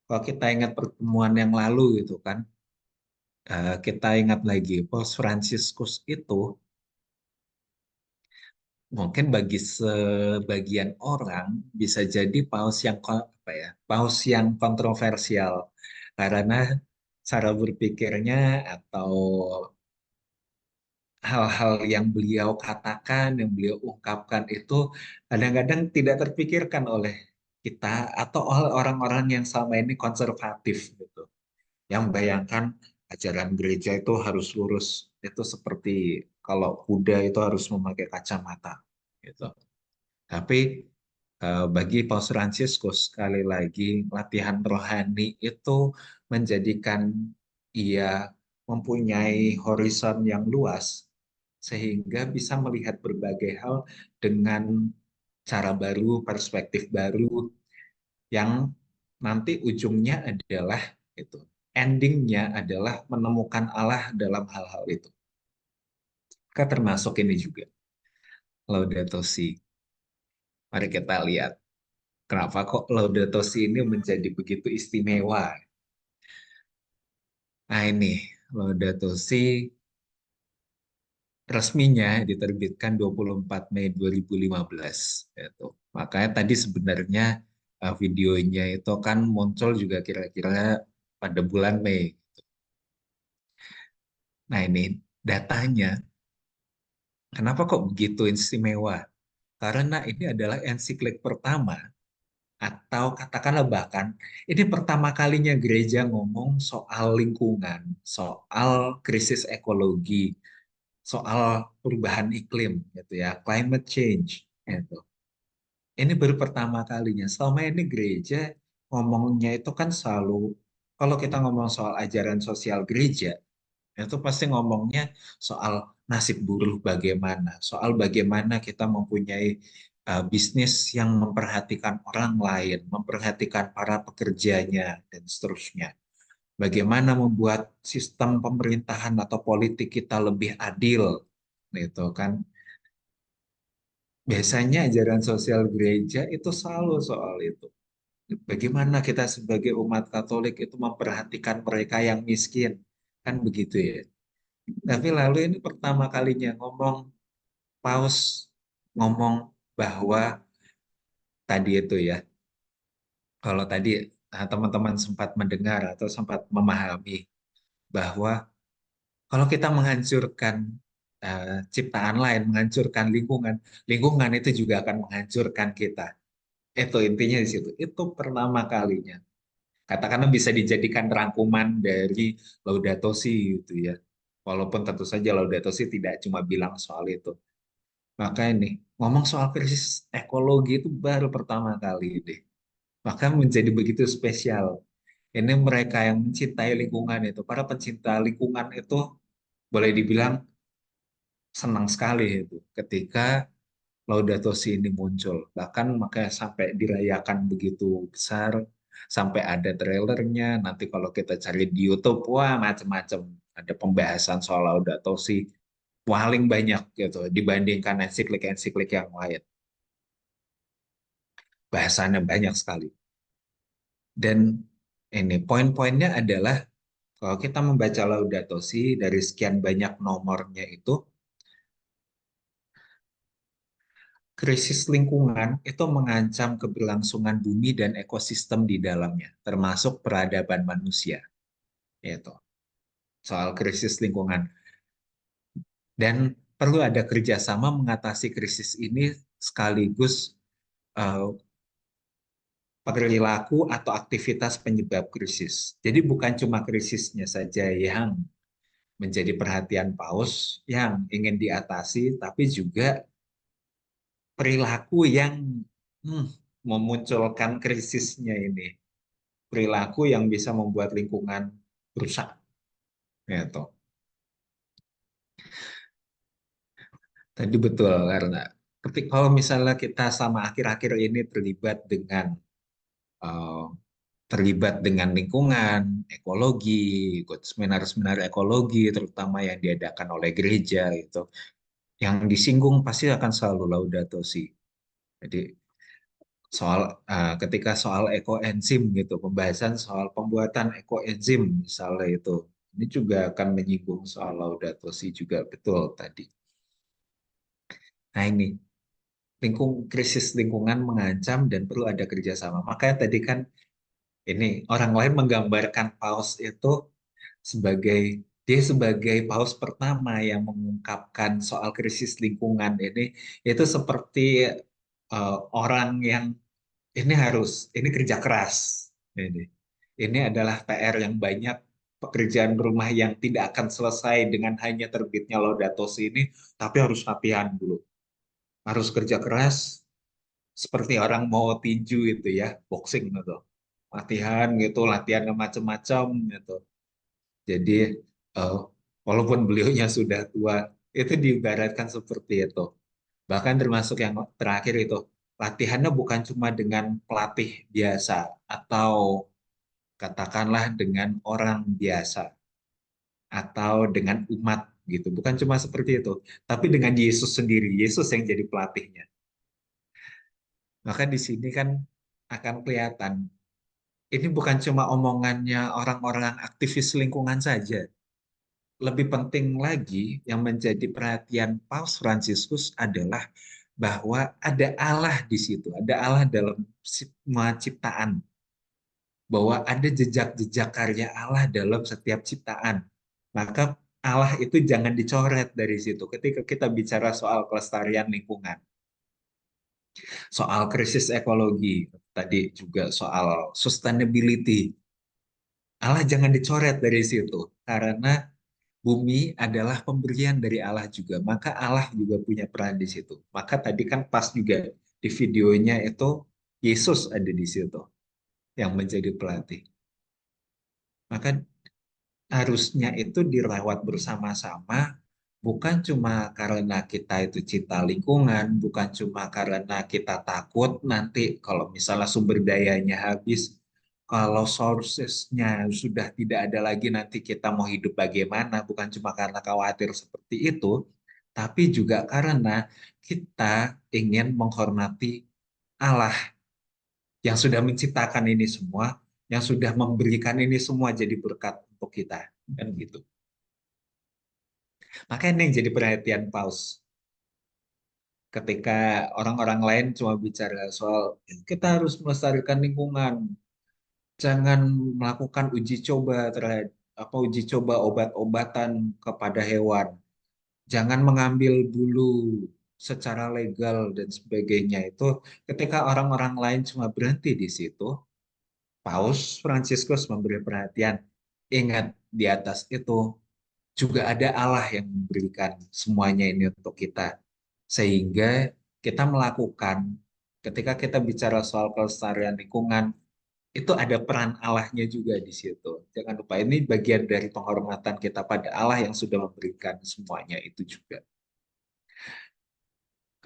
kalau kita ingat pertemuan yang lalu gitu kan, kita ingat lagi Paus Fransiskus itu mungkin bagi sebagian orang bisa jadi paus yang kontroversial karena cara berpikirnya atau hal-hal yang beliau katakan, yang beliau ungkapkan itu kadang-kadang tidak terpikirkan oleh kita atau oleh orang-orang yang selama ini konservatif gitu. Yang bayangkan ajaran gereja itu harus lurus, itu seperti kalau kuda itu harus memakai kacamata gitu. Tapi bagi Paus Fransiskus sekali lagi latihan rohani itu menjadikan ia mempunyai horizon yang luas sehingga bisa melihat berbagai hal dengan cara baru, perspektif baru yang nanti ujungnya adalah itu. Endingnya adalah menemukan Allah dalam hal-hal itu. Maka termasuk ini juga. Laudato Si. Mari kita lihat. Kenapa kok Laudato Si ini menjadi begitu istimewa? Nah ini, Laudato Si resminya diterbitkan 24 Mei 2015. Gitu. Makanya tadi sebenarnya videonya itu kan muncul juga kira-kira pada bulan Mei. Nah ini datanya. Kenapa kok begitu istimewa? Karena ini adalah ensiklik pertama atau katakanlah bahkan ini pertama kalinya gereja ngomong soal lingkungan, soal krisis ekologi, soal perubahan iklim gitu ya, climate change gitu. Ini baru pertama kalinya. Selama ini gereja ngomongnya itu kan selalu kalau kita ngomong soal ajaran sosial gereja itu pasti ngomongnya soal nasib buruh bagaimana, soal bagaimana kita mempunyai bisnis yang memperhatikan orang lain, memperhatikan para pekerjanya, dan seterusnya. Bagaimana membuat sistem pemerintahan atau politik kita lebih adil, gitu kan. Biasanya ajaran sosial gereja itu selalu soal itu. Bagaimana kita sebagai umat Katolik itu memperhatikan mereka yang miskin, kan begitu ya. Tapi lalu ini pertama kalinya Paus ngomong bahwa tadi itu ya, kalau tadi teman-teman sempat mendengar atau sempat memahami bahwa kalau kita menghancurkan ciptaan lain, menghancurkan lingkungan, lingkungan itu juga akan menghancurkan kita. Itu intinya di situ. Itu pertama kalinya. Katakanlah bisa dijadikan rangkuman dari Laudato Si gitu ya. Walaupun tentu saja Laudato Si tidak cuma bilang soal itu. Maka ini ngomong soal krisis ekologi itu baru pertama kali deh. Maka menjadi begitu spesial. Ini mereka yang mencintai lingkungan itu, para pencinta lingkungan itu boleh dibilang senang sekali itu ketika Laudato Si ini muncul. Bahkan makanya sampai dirayakan begitu besar, sampai ada trailernya. Nanti kalau kita cari di YouTube, wah macam-macam. Ada pembahasan soal Laudato Si paling banyak gitu dibandingkan ensiklik-ensiklik yang lain. Bahasannya banyak sekali. Dan ini poin-poinnya adalah kalau kita membaca Laudato Si dari sekian banyak nomornya itu, krisis lingkungan itu mengancam keberlangsungan bumi dan ekosistem di dalamnya, termasuk peradaban manusia. Itu soal krisis lingkungan. Dan perlu ada kerjasama mengatasi krisis ini sekaligus perilaku atau aktivitas penyebab krisis. Jadi bukan cuma krisisnya saja yang menjadi perhatian Paus yang ingin diatasi, tapi juga perilaku yang memunculkan krisisnya ini. Perilaku yang bisa membuat lingkungan rusak. Gitu. Tadi betul, karena kalau misalnya kita sama akhir-akhir ini terlibat dengan lingkungan, ekologi, ikut seminar-seminar ekologi, terutama yang diadakan oleh gereja, gitu. Yang disinggung pasti akan selalu Laudato Si. Jadi ketika soal ekoenzim gitu, pembahasan soal pembuatan ekoenzim misalnya itu, ini juga akan menyinggung soal Laudato Si juga betul tadi. Nah ini krisis lingkungan mengancam dan perlu ada kerjasama. Makanya tadi kan ini orang lain menggambarkan Paus itu sebagai Paus pertama yang mengungkapkan soal krisis lingkungan ini, itu seperti orang yang ini kerja keras. Ini adalah PR yang banyak, pekerjaan rumah yang tidak akan selesai dengan hanya terbitnya Laudato Si ini, tapi harus latihan dulu. Harus kerja keras, seperti orang mau tinju itu ya, boxing gitu. Latihan gitu, latihannya macam-macam gitu. Jadi walaupun beliaunya sudah tua, itu diibaratkan seperti itu. Bahkan termasuk yang terakhir itu, latihannya bukan cuma dengan pelatih biasa atau katakanlah dengan orang biasa atau dengan umat gitu. Bukan cuma seperti itu, tapi dengan Yesus sendiri, Yesus yang jadi pelatihnya. Maka di sini kan akan kelihatan ini bukan cuma omongannya orang-orang aktivis lingkungan saja. Lebih penting lagi yang menjadi perhatian Paus Fransiskus adalah bahwa ada Allah di situ, ada Allah dalam semua ciptaan. Bahwa ada jejak-jejak karya Allah dalam setiap ciptaan. Maka Allah itu jangan dicoret dari situ ketika kita bicara soal kelestarian lingkungan. Soal krisis ekologi, tadi juga soal sustainability. Allah jangan dicoret dari situ, karena bumi adalah pemberian dari Allah juga, maka Allah juga punya peran di situ. Maka tadi kan pas juga di videonya itu Yesus ada di situ yang menjadi pelatih. Maka harusnya itu dirawat bersama-sama, bukan cuma karena kita itu cinta lingkungan, bukan cuma karena kita takut nanti kalau misalnya sumber dayanya habis, kalau sources-nya sudah tidak ada lagi nanti kita mau hidup bagaimana, bukan cuma karena khawatir seperti itu, tapi juga karena kita ingin menghormati Allah yang sudah menciptakan ini semua, yang sudah memberikan ini semua jadi berkat untuk kita, kan gitu. Maka ini yang jadi perhatian Paus. Ketika orang-orang lain cuma bicara soal kita harus melestarikan lingkungan, jangan melakukan uji coba obat-obatan kepada hewan. Jangan mengambil dulu secara legal dan sebagainya itu ketika orang-orang lain cuma berhenti di situ, Paus Fransiskus memberi perhatian, ingat di atas itu juga ada Allah yang memberikan semuanya ini untuk kita. Sehingga kita melakukan, ketika kita bicara soal kelestarian lingkungan, itu ada peran Allahnya juga di situ. Jangan lupa ini bagian dari penghormatan kita pada Allah yang sudah memberikan semuanya itu juga.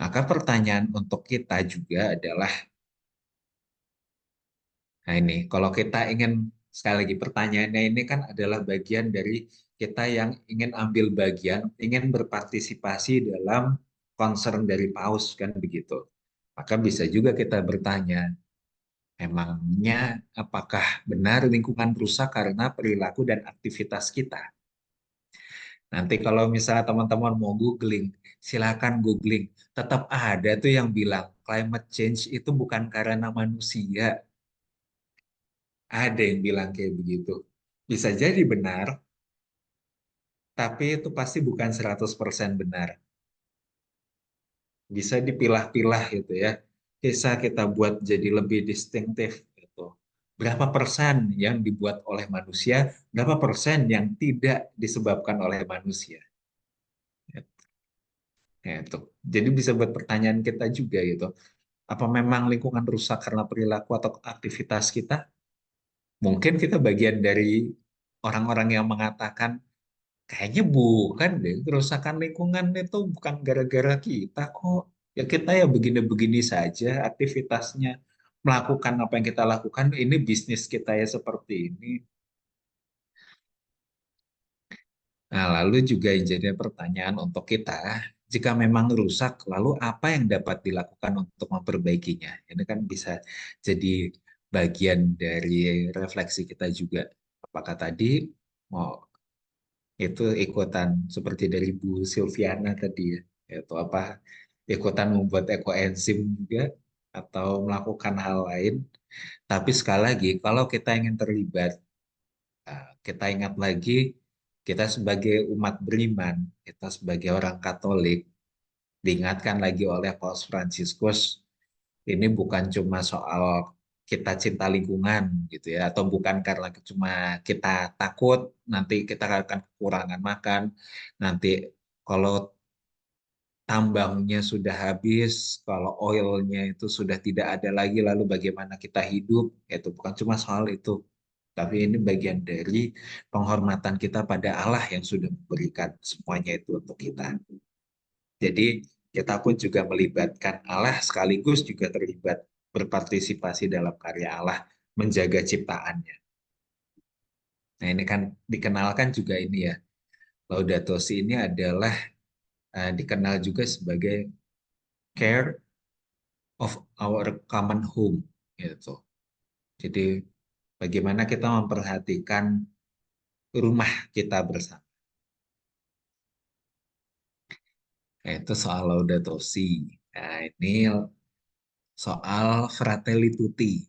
Maka pertanyaan untuk kita juga adalah, nah ini, kalau kita ingin, sekali lagi pertanyaannya ini kan adalah bagian dari kita yang ingin ambil bagian, ingin berpartisipasi dalam concern dari Paus, kan begitu. Maka bisa juga kita bertanya, emangnya apakah benar lingkungan rusak karena perilaku dan aktivitas kita? Nanti kalau misalnya teman-teman mau googling, silakan googling. Tetap ada tuh yang bilang climate change itu bukan karena manusia. Ada yang bilang kayak begitu. Bisa jadi benar, tapi itu pasti bukan 100% benar. Bisa dipilah-pilah gitu ya. Bisa kita buat jadi lebih distintif gitu. Berapa persen yang dibuat oleh manusia, berapa persen yang tidak disebabkan oleh manusia. Ya, itu. Jadi bisa buat pertanyaan kita juga gitu. Apa memang lingkungan rusak karena perilaku atau aktivitas kita? Mungkin kita bagian dari orang-orang yang mengatakan kayaknya bukan deh, kerusakan lingkungan itu bukan gara-gara kita kok. Ya kita ya begini-begini saja aktivitasnya. Melakukan apa yang kita lakukan, ini bisnis kita ya seperti ini. Nah, lalu juga yang jadi pertanyaan untuk kita, jika memang rusak, lalu apa yang dapat dilakukan untuk memperbaikinya? Ini kan bisa jadi bagian dari refleksi kita juga. Apakah tadi mau itu ikutan seperti dari Bu Silviana tadi ya, yaitu apa ikutan membuat ekoenzim juga atau melakukan hal lain. Tapi sekali lagi, kalau kita ingin terlibat, kita ingat lagi, kita sebagai umat beriman, kita sebagai orang Katolik, diingatkan lagi oleh Paus Fransiskus, ini bukan cuma soal kita cinta lingkungan gitu ya, atau bukan karena cuma kita takut nanti kita akan kekurangan makan, nanti kalau tambangnya sudah habis, kalau oilnya itu sudah tidak ada lagi, lalu bagaimana kita hidup, itu bukan cuma soal itu. Tapi ini bagian dari penghormatan kita pada Allah yang sudah memberikan semuanya itu untuk kita. Jadi kita pun juga melibatkan Allah sekaligus juga terlibat berpartisipasi dalam karya Allah menjaga ciptaannya. Nah ini kan dikenalkan juga ini ya, Laudato Si ini adalah dikenal juga sebagai care of our common home gitu. Jadi bagaimana kita memperhatikan rumah kita bersama. Nah, itu soal Laudato Si. Nah, ini soal Fratelli Tutti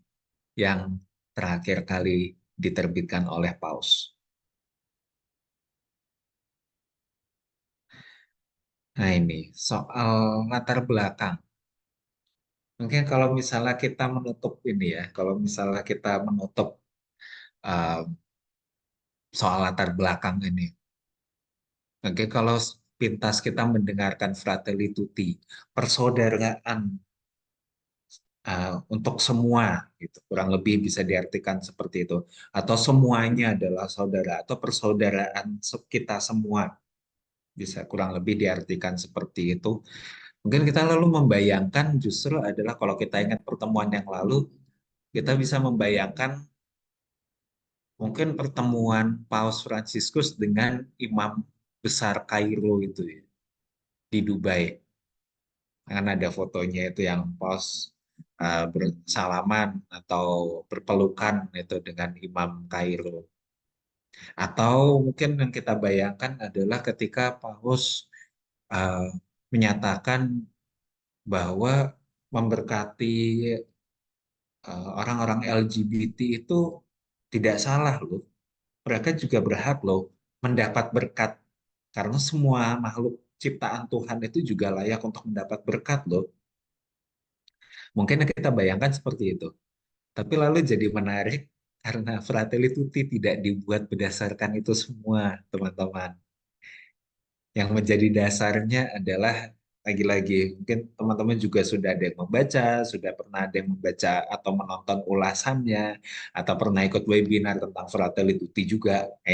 yang terakhir kali diterbitkan oleh Paus. Nah, ini soal latar belakang. Mungkin kalau misalnya kita menutup ini ya, kalau misalnya kita menutup soal latar belakang ini. Oke, kalau pintas kita mendengarkan Fratelli Tutti, persaudaraan untuk semua, gitu. Kurang lebih bisa diartikan seperti itu. Atau semuanya adalah saudara, atau persaudaraan kita semua. Bisa kurang lebih diartikan seperti itu. Mungkin kita lalu membayangkan justru adalah kalau kita ingat pertemuan yang lalu, kita bisa membayangkan mungkin pertemuan Paus Fransiskus dengan Imam Besar Kairo itu ya, di Dubai. Kan ada fotonya itu yang Paus bersalaman atau berpelukan itu dengan Imam Kairo. Atau mungkin yang kita bayangkan adalah ketika Paus menyatakan bahwa memberkati orang-orang LGBT itu tidak salah loh. Mereka juga berhak loh mendapat berkat karena semua makhluk ciptaan Tuhan itu juga layak untuk mendapat berkat loh. Mungkin kita bayangkan seperti itu. Tapi lalu jadi menarik karena Fratelli Tutti tidak dibuat berdasarkan itu semua, teman-teman. Yang menjadi dasarnya adalah lagi-lagi mungkin teman-teman juga sudah ada yang membaca, sudah pernah ada yang membaca atau menonton ulasannya, atau pernah ikut webinar tentang Fratelli Tutti juga. Nah,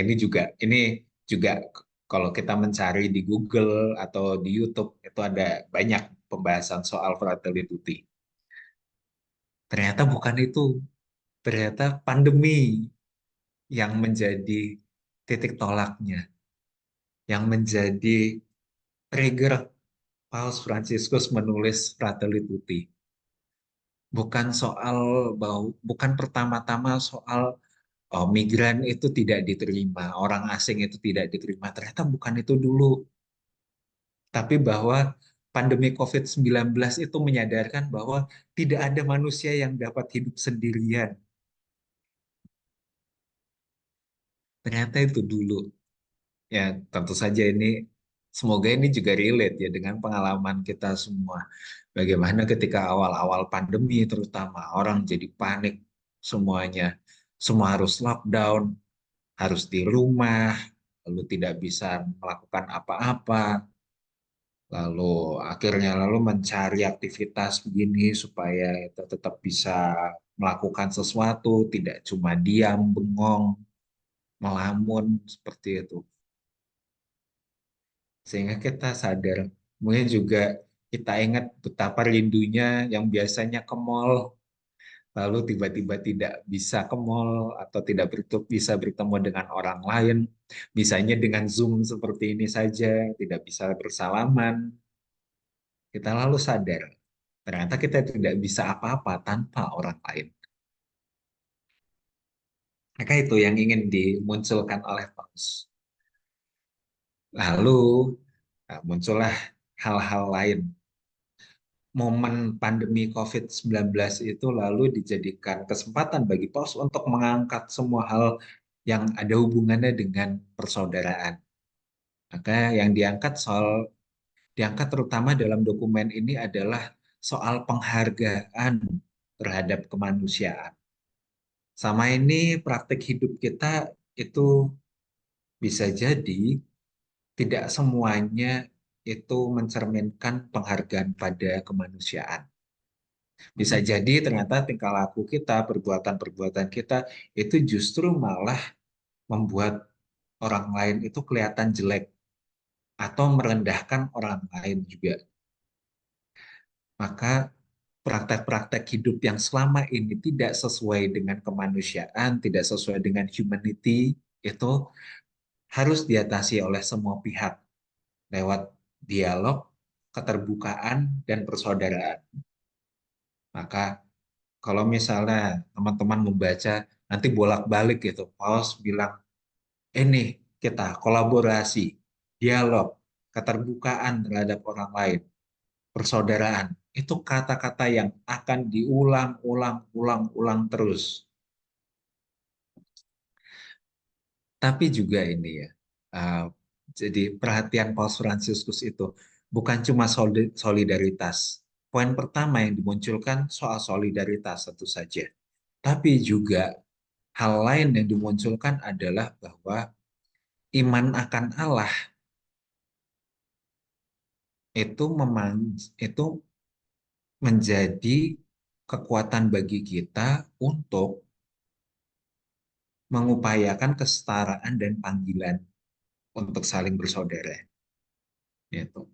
ini juga kalau kita mencari di Google atau di YouTube itu ada banyak pembahasan soal Fratelli Tutti. Ternyata bukan itu. Ternyata pandemi yang menjadi titik tolaknya, yang menjadi trigger Paus Fransiskus menulis Fratelli Tutti. Bukan pertama-tama soal migran itu tidak diterima, orang asing itu tidak diterima. Ternyata bukan itu dulu. Tapi bahwa pandemi COVID-19 itu menyadarkan bahwa tidak ada manusia yang dapat hidup sendirian. Ternyata itu dulu. Ya, tentu saja semoga ini juga relate ya dengan pengalaman kita semua. Bagaimana ketika awal-awal pandemi terutama orang jadi panik semuanya. Semua harus lockdown, harus di rumah, lalu tidak bisa melakukan apa-apa. Lalu akhirnya mencari aktivitas begini supaya kita tetap bisa melakukan sesuatu, tidak cuma diam, bengong, melamun seperti itu. Sehingga kita sadar, mungkin juga kita ingat betapa rindunya yang biasanya ke mall, lalu tiba-tiba tidak bisa ke mall atau tidak bisa bertemu dengan orang lain, bisanya dengan Zoom seperti ini saja, tidak bisa bersalaman. Kita lalu sadar, ternyata kita tidak bisa apa-apa tanpa orang lain. Maka itu yang ingin dimunculkan oleh Paus. Lalu muncullah hal-hal lain. Momen pandemi COVID-19 itu lalu dijadikan kesempatan bagi Paus untuk mengangkat semua hal yang ada hubungannya dengan persaudaraan. Maka yang diangkat terutama dalam dokumen ini adalah soal penghargaan terhadap kemanusiaan. Sama ini praktik hidup kita itu bisa jadi tidak semuanya itu mencerminkan penghargaan pada kemanusiaan. Bisa jadi ternyata tingkah laku kita, perbuatan-perbuatan kita itu justru malah membuat orang lain itu kelihatan jelek atau merendahkan orang lain juga. Maka praktek-praktek hidup yang selama ini tidak sesuai dengan kemanusiaan, tidak sesuai dengan humanity, itu harus diatasi oleh semua pihak lewat dialog, keterbukaan, dan persaudaraan. Maka kalau misalnya teman-teman membaca, nanti bolak-balik gitu, Paus bilang, ini kita kolaborasi, dialog, keterbukaan terhadap orang lain, persaudaraan. Itu kata-kata yang akan diulang-ulang terus. Tapi juga ini ya, jadi perhatian Paus Fransiskus itu bukan cuma solidaritas. Poin pertama yang dimunculkan soal solidaritas tentu saja. Tapi juga hal lain yang dimunculkan adalah bahwa iman akan Allah itu menjadi kekuatan bagi kita untuk mengupayakan kesetaraan dan panggilan untuk saling bersaudara. Gitu.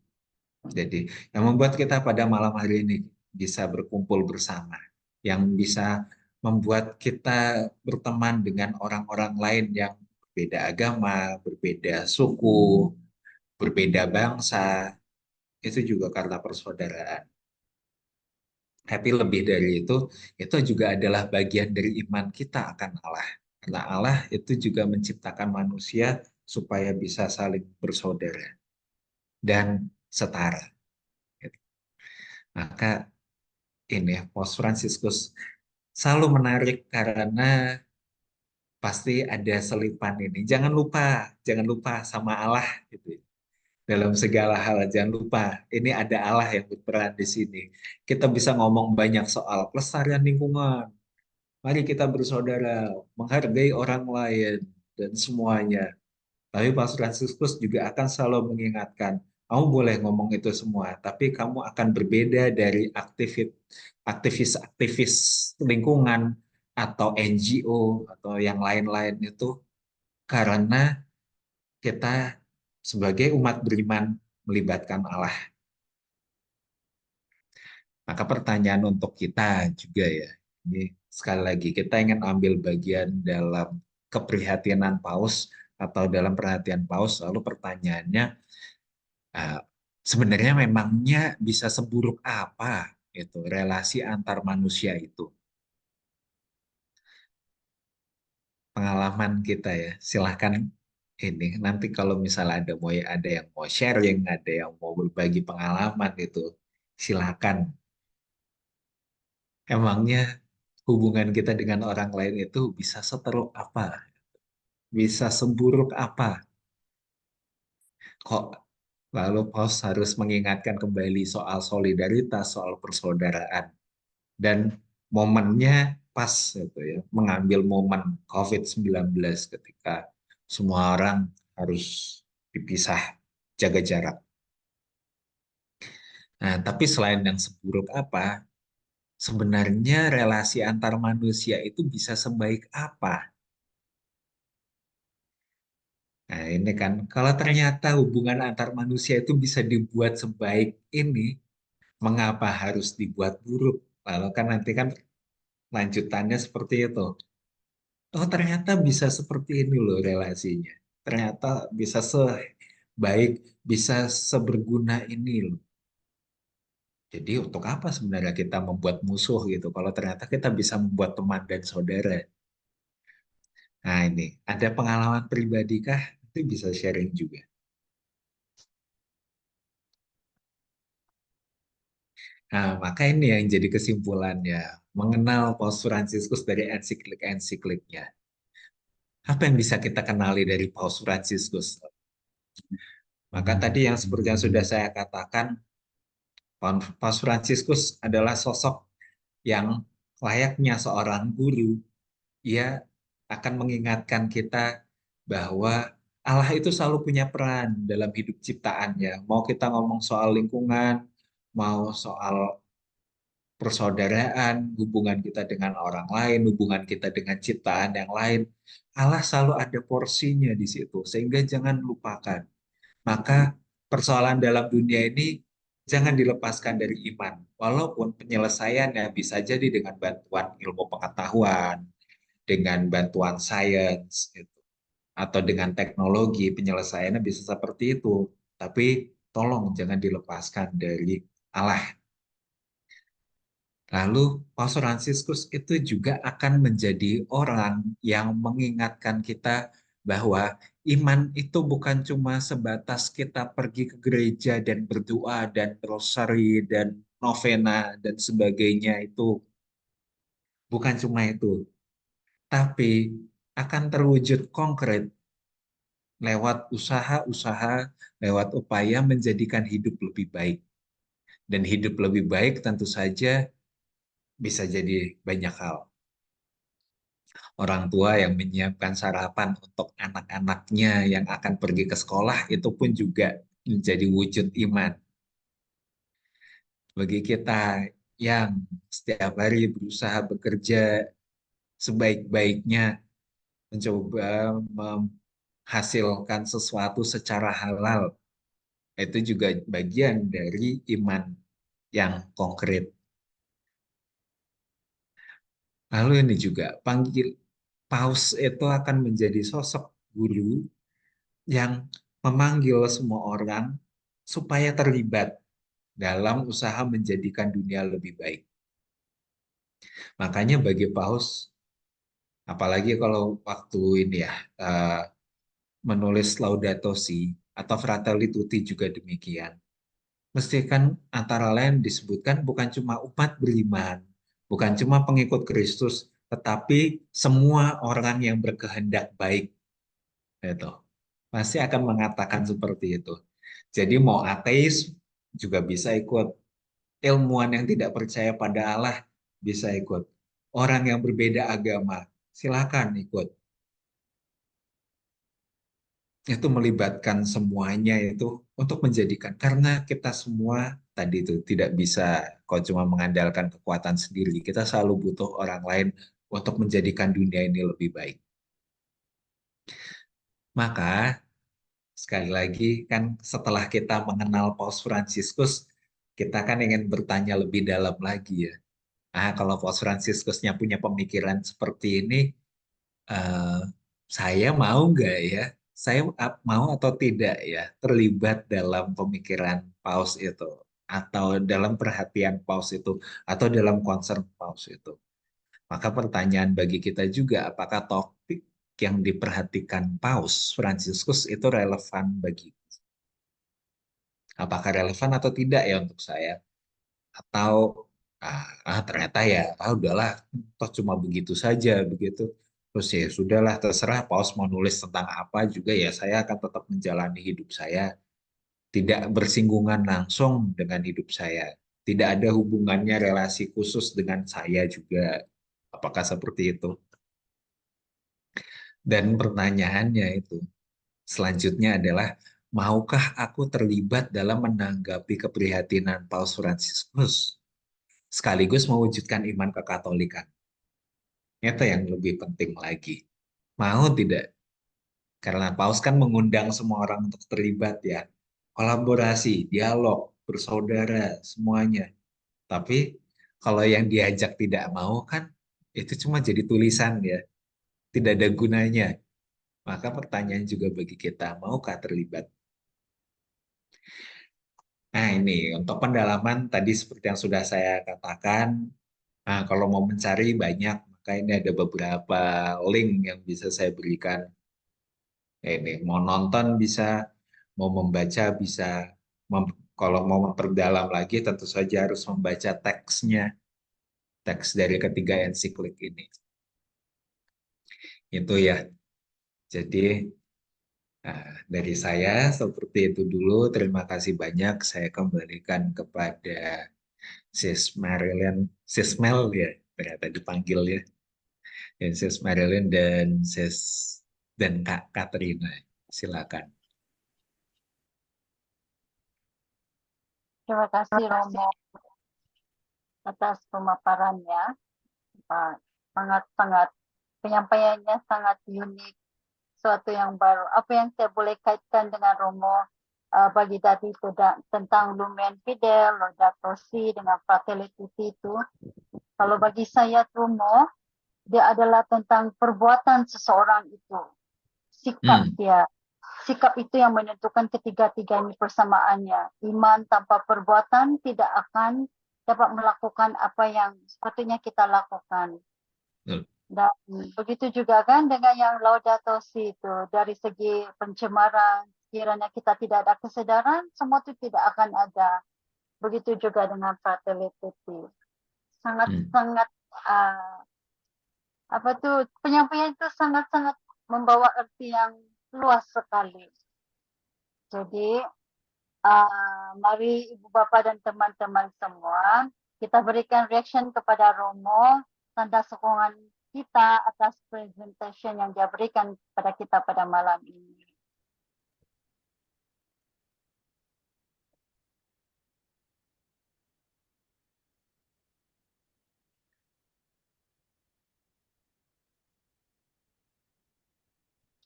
Jadi yang membuat kita pada malam hari ini bisa berkumpul bersama, yang bisa membuat kita berteman dengan orang-orang lain yang berbeda agama, berbeda suku, berbeda bangsa, itu juga karena persaudaraan. Tapi lebih dari itu juga adalah bagian dari iman kita akan Allah. Karena Allah itu juga menciptakan manusia supaya bisa saling bersaudara dan setara. Maka ini Paus Fransiskus selalu menarik karena pasti ada selipan ini. Jangan lupa sama Allah gitu. dalam segala hal. Jangan lupa, ini ada Allah yang berperan di sini. Kita bisa ngomong banyak soal kelestarian lingkungan. Mari kita bersaudara, menghargai orang lain, dan semuanya. Tapi Pak Fransiskus juga akan selalu mengingatkan, kamu boleh ngomong itu semua, tapi kamu akan berbeda dari aktivis-aktivis lingkungan atau NGO atau yang lain-lain itu karena kita sebagai umat beriman melibatkan Allah. Maka pertanyaan untuk kita juga ya, ini sekali lagi kita ingin ambil bagian dalam keprihatinan Paus atau dalam perhatian Paus, lalu pertanyaannya, sebenarnya memangnya bisa seburuk apa itu relasi antar manusia itu? Pengalaman kita ya, silahkan ini nanti kalau misalnya ada yang mau sharing, ada yang mau berbagi pengalaman itu, silahkan. Emangnya hubungan kita dengan orang lain itu bisa seteruk apa? Bisa seburuk apa? Kok lalu Paus harus mengingatkan kembali soal solidaritas, soal persaudaraan. Dan momennya pas gitu ya, mengambil momen COVID-19 ketika semua orang harus dipisah, jaga jarak. Nah, tapi selain yang seburuk apa, sebenarnya relasi antar manusia itu bisa sebaik apa? Nah, ini kan, kalau ternyata hubungan antar manusia itu bisa dibuat sebaik ini, mengapa harus dibuat buruk? Lalu kan nanti kan lanjutannya seperti itu. Oh, ternyata bisa seperti ini loh relasinya. Ternyata bisa sebaik, bisa seberguna ini loh. Jadi untuk apa sebenarnya kita membuat musuh gitu, kalau ternyata kita bisa membuat teman dan saudara. Nah ini, ada pengalaman pribadi kah? Itu bisa sharing juga. Nah, maka ini yang jadi kesimpulannya. Mengenal Paus Fransiskus dari ensiklik-ensikliknya. Apa yang bisa kita kenali dari Paus Fransiskus? Maka tadi yang seperti yang sudah saya katakan, Paus Fransiskus adalah sosok yang layaknya seorang guru. Ia akan mengingatkan kita bahwa Allah itu selalu punya peran dalam hidup ciptaannya. Mau kita ngomong soal lingkungan, mau soal persaudaraan, hubungan kita dengan orang lain, hubungan kita dengan ciptaan yang lain, Allah selalu ada porsinya di situ, sehingga jangan lupakan. Maka persoalan dalam dunia ini jangan dilepaskan dari iman, walaupun penyelesaiannya bisa jadi dengan bantuan ilmu pengetahuan, dengan bantuan sains, gitu, atau dengan teknologi, penyelesaiannya bisa seperti itu. Tapi tolong jangan dilepaskan dari Allah. Lalu Paus Fransiskus itu juga akan menjadi orang yang mengingatkan kita bahwa iman itu bukan cuma sebatas kita pergi ke gereja dan berdoa dan rosari dan novena dan sebagainya itu. Bukan cuma itu. Tapi akan terwujud konkret lewat usaha-usaha, lewat upaya menjadikan hidup lebih baik. Dan hidup lebih baik tentu saja bisa jadi banyak hal. Orang tua yang menyiapkan sarapan untuk anak-anaknya yang akan pergi ke sekolah itu pun juga menjadi wujud iman. Bagi kita yang setiap hari berusaha bekerja sebaik-baiknya, mencoba menghasilkan sesuatu secara halal, itu juga bagian dari iman yang konkret. Lalu ini juga Paus itu akan menjadi sosok guru yang memanggil semua orang supaya terlibat dalam usaha menjadikan dunia lebih baik. Makanya bagi Paus, apalagi kalau waktu ini ya, menulis Laudato Si atau Fratelli Tutti juga demikian. Mesti kan antara lain disebutkan bukan cuma umat beriman, bukan cuma pengikut Kristus, tetapi semua orang yang berkehendak baik. Itu pasti akan mengatakan seperti itu. Jadi mau ateis juga bisa ikut. Ilmuwan yang tidak percaya pada Allah bisa ikut. Orang yang berbeda agama, silakan ikut. Itu melibatkan semuanya itu untuk menjadikan, karena kita semua tadi itu tidak bisa kok cuma mengandalkan kekuatan sendiri. Kita selalu butuh orang lain untuk menjadikan dunia ini lebih baik. Maka sekali lagi kan setelah kita mengenal Paus Fransiskus, kita kan ingin bertanya lebih dalam lagi ya. Kalau Paus Fransiskusnya punya pemikiran seperti ini, eh, saya mau nggak ya? Saya mau atau tidak ya terlibat dalam pemikiran Paus itu, atau dalam perhatian Paus itu, atau dalam concern Paus itu. Maka pertanyaan bagi kita juga, apakah topik yang diperhatikan Paus Fransiskus itu relevan bagi, apakah relevan atau tidak ya untuk saya? Atau ternyata ya udahlah, toh cuma begitu saja begitu, terus ya sudahlah, terserah Paus mau nulis tentang apa juga, ya saya akan tetap menjalani hidup saya, tidak bersinggungan langsung dengan hidup saya, tidak ada hubungannya relasi khusus dengan saya juga, apakah seperti itu? Dan pertanyaannya itu selanjutnya adalah, maukah aku terlibat dalam menanggapi keprihatinan Paus Fransiskus sekaligus mewujudkan iman kekatolikan? Itu yang lebih penting lagi. Mau tidak? Karena Paus kan mengundang semua orang untuk terlibat ya. Kolaborasi, dialog, bersaudara, semuanya. Tapi kalau yang diajak tidak mau kan, itu cuma jadi tulisan ya. Tidak ada gunanya. Maka pertanyaan juga bagi kita, maukah terlibat? Nah ini, untuk pendalaman tadi seperti yang sudah saya katakan, kalau mau mencari banyak, maka ini ada beberapa link yang bisa saya berikan. Ini mau nonton bisa, mau membaca bisa. Kalau mau memperdalam lagi, tentu saja harus membaca teksnya, teks dari ketiga ensiklik ini. Itu ya. Jadi dari saya seperti itu dulu. Terima kasih banyak. Saya kembalikan kepada Sis Marilyn, Sis Mel ya, ternyata dipanggil ya. Dan Sis Marilyn dan Kak Katrina. Silakan. Terima kasih Romo atas pemaparannya. Sangat-sangat penyampaiannya sangat unik, suatu yang baru. Apa yang saya boleh kaitkan dengan Romo bagi tadi tentang Lumen Fidel, Laudato Si dengan Fratelli Tutti itu. Kalau bagi saya Romo, dia adalah tentang perbuatan seseorang itu, sikap dia. Sikap itu yang menentukan ketiga-tiga ini persamaannya. Iman tanpa perbuatan tidak akan dapat melakukan apa yang sepatutnya kita lakukan. Dan begitu juga kan dengan yang Laudato Si itu, dari segi pencemaran, kiranya kita tidak ada kesadaran, semua itu tidak akan ada. Begitu juga dengan Fratelli Tutti. Sangat-sangat penyampaian itu sangat-sangat membawa arti yang luas sekali. Jadi mari Ibu Bapa dan teman-teman semua, kita berikan reaction kepada Romo, tanda sokongan kita atas presentation yang dia berikan kepada kita pada malam ini.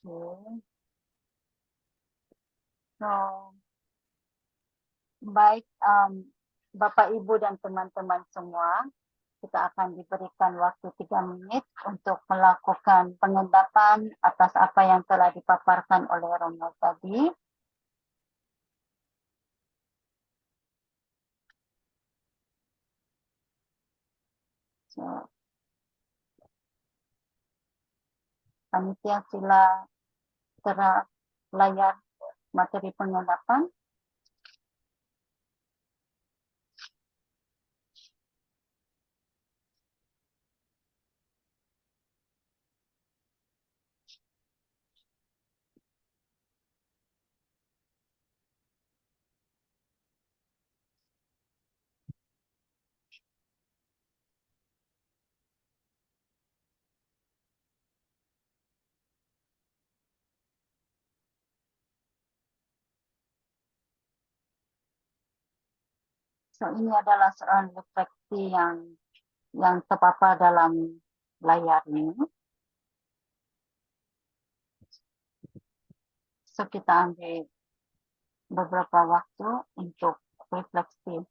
Okay. So, baik Bapak, Ibu, dan teman-teman semua, kita akan diberikan waktu 3 menit untuk melakukan pengungkapan atas apa yang telah dipaparkan oleh Romo tadi. So, panitia sila terap layar materi pengungkapan. So ini adalah seorang refleksi yang terpapar dalam layar ini. So kita ambil beberapa waktu untuk refleksi.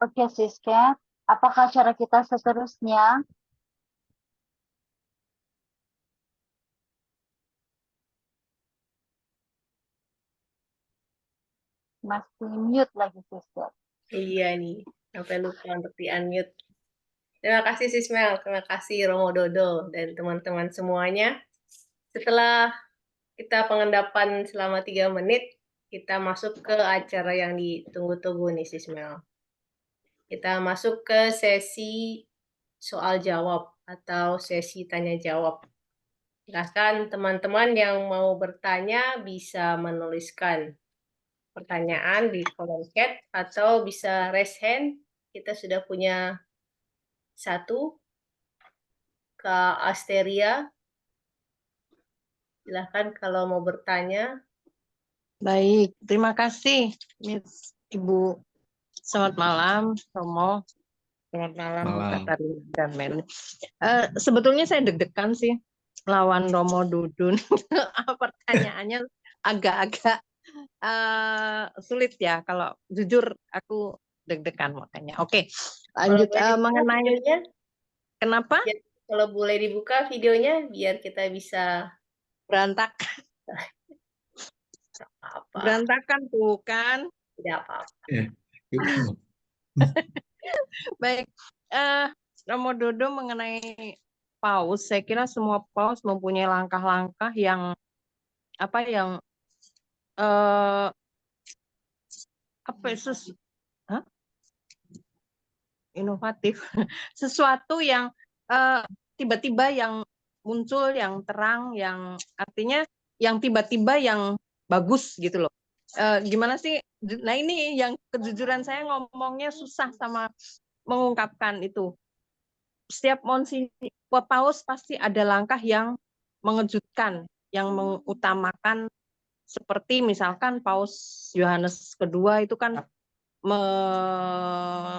Oke, Siska, apakah cara kita seterusnya? Masih mute lagi, Siska. Iya nih, sampai lupa untuk di-unmute. Terima kasih Sismel, terima kasih Romo Dodo dan teman-teman semuanya. Setelah kita pengendapan selama 3 menit, kita masuk ke acara yang ditunggu-tunggu nih Sismel. Kita masuk ke sesi soal jawab atau sesi tanya jawab. Silakan teman-teman yang mau bertanya bisa menuliskan pertanyaan di kolom chat atau bisa raise hand. Kita sudah punya 1, Kak Asteria. Silahkan kalau mau bertanya. Baik, terima kasih Miss Ibu. Selamat malam, Romo. Selamat malam, Malam. Katarina dan Meli. Sebetulnya saya deg-degan sih lawan Romo Dudun. Pertanyaannya agak-agak sulit ya. Kalau jujur aku deg-degan makanya. Oke, lanjut mengenai videonya, kenapa ya, kalau boleh dibuka videonya biar kita bisa berantakan. apa. Berantakan tuh kan. Tidak apa-apa. Baik, Romo Dodo mengenai paus, saya kira semua paus mempunyai langkah-langkah yang inovatif, sesuatu yang tiba-tiba yang muncul, yang terang, yang artinya yang tiba-tiba yang bagus gitu loh. Gimana sih? Nah ini yang kejujuran saya ngomongnya susah sama mengungkapkan itu. Setiap paus pasti ada langkah yang mengejutkan, yang mengutamakan, seperti misalkan Paus Yohanes kedua itu kan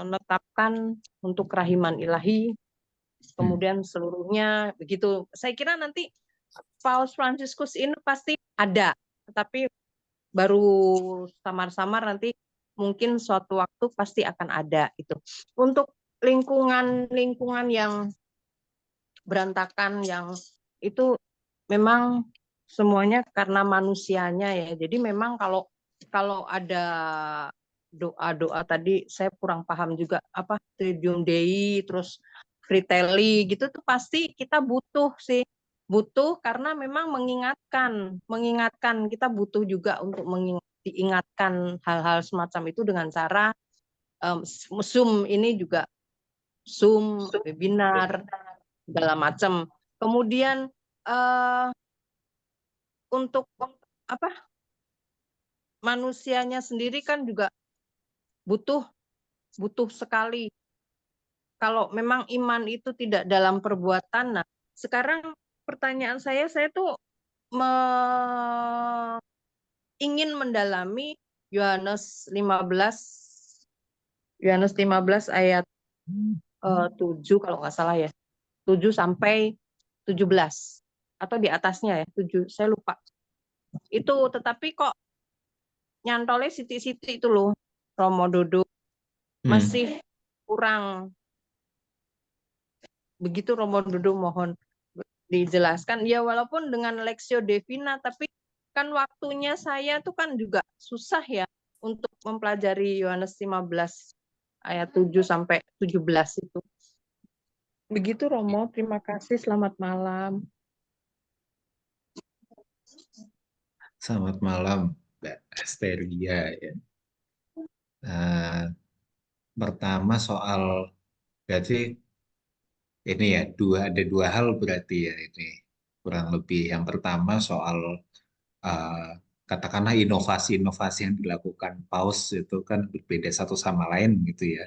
menetapkan untuk kerahiman ilahi, kemudian seluruhnya begitu. Saya kira nanti Paus Fransiskus ini pasti ada, tetapi baru samar-samar nanti mungkin suatu waktu pasti akan ada itu. Untuk lingkungan yang berantakan yang itu memang semuanya karena manusianya ya. Jadi memang kalau ada doa-doa tadi saya kurang paham juga apa Triduum Dei terus Fratelli gitu tuh pasti kita butuh karena memang mengingatkan kita butuh juga untuk diingatkan hal-hal semacam itu dengan cara Zoom ini juga Zoom webinar segala macam. Kemudian untuk manusianya sendiri kan juga butuh sekali. Kalau memang iman itu tidak dalam perbuatan, nah sekarang pertanyaan saya tuh ingin mendalami Yohanes 15 ayat 7 kalau nggak salah ya, 7 sampai 17 atau di atasnya ya 7, saya lupa itu, tetapi kok nyantolnya siti-siti itu loh Romo Dodo, masih kurang begitu. Romo Dodo mohon dijelaskan ya, walaupun dengan Lexio Divina, tapi kan waktunya saya tuh kan juga susah ya, untuk mempelajari Yohanes 15 ayat 7 sampai 17 itu. Begitu Romo, terima kasih, selamat malam. Selamat malam, Mbak Asteria. Ya. Pertama soal, berarti ini ya, ada dua hal berarti ya ini kurang lebih. Yang pertama soal katakanlah inovasi-inovasi yang dilakukan Paus itu kan berbeda satu sama lain gitu ya.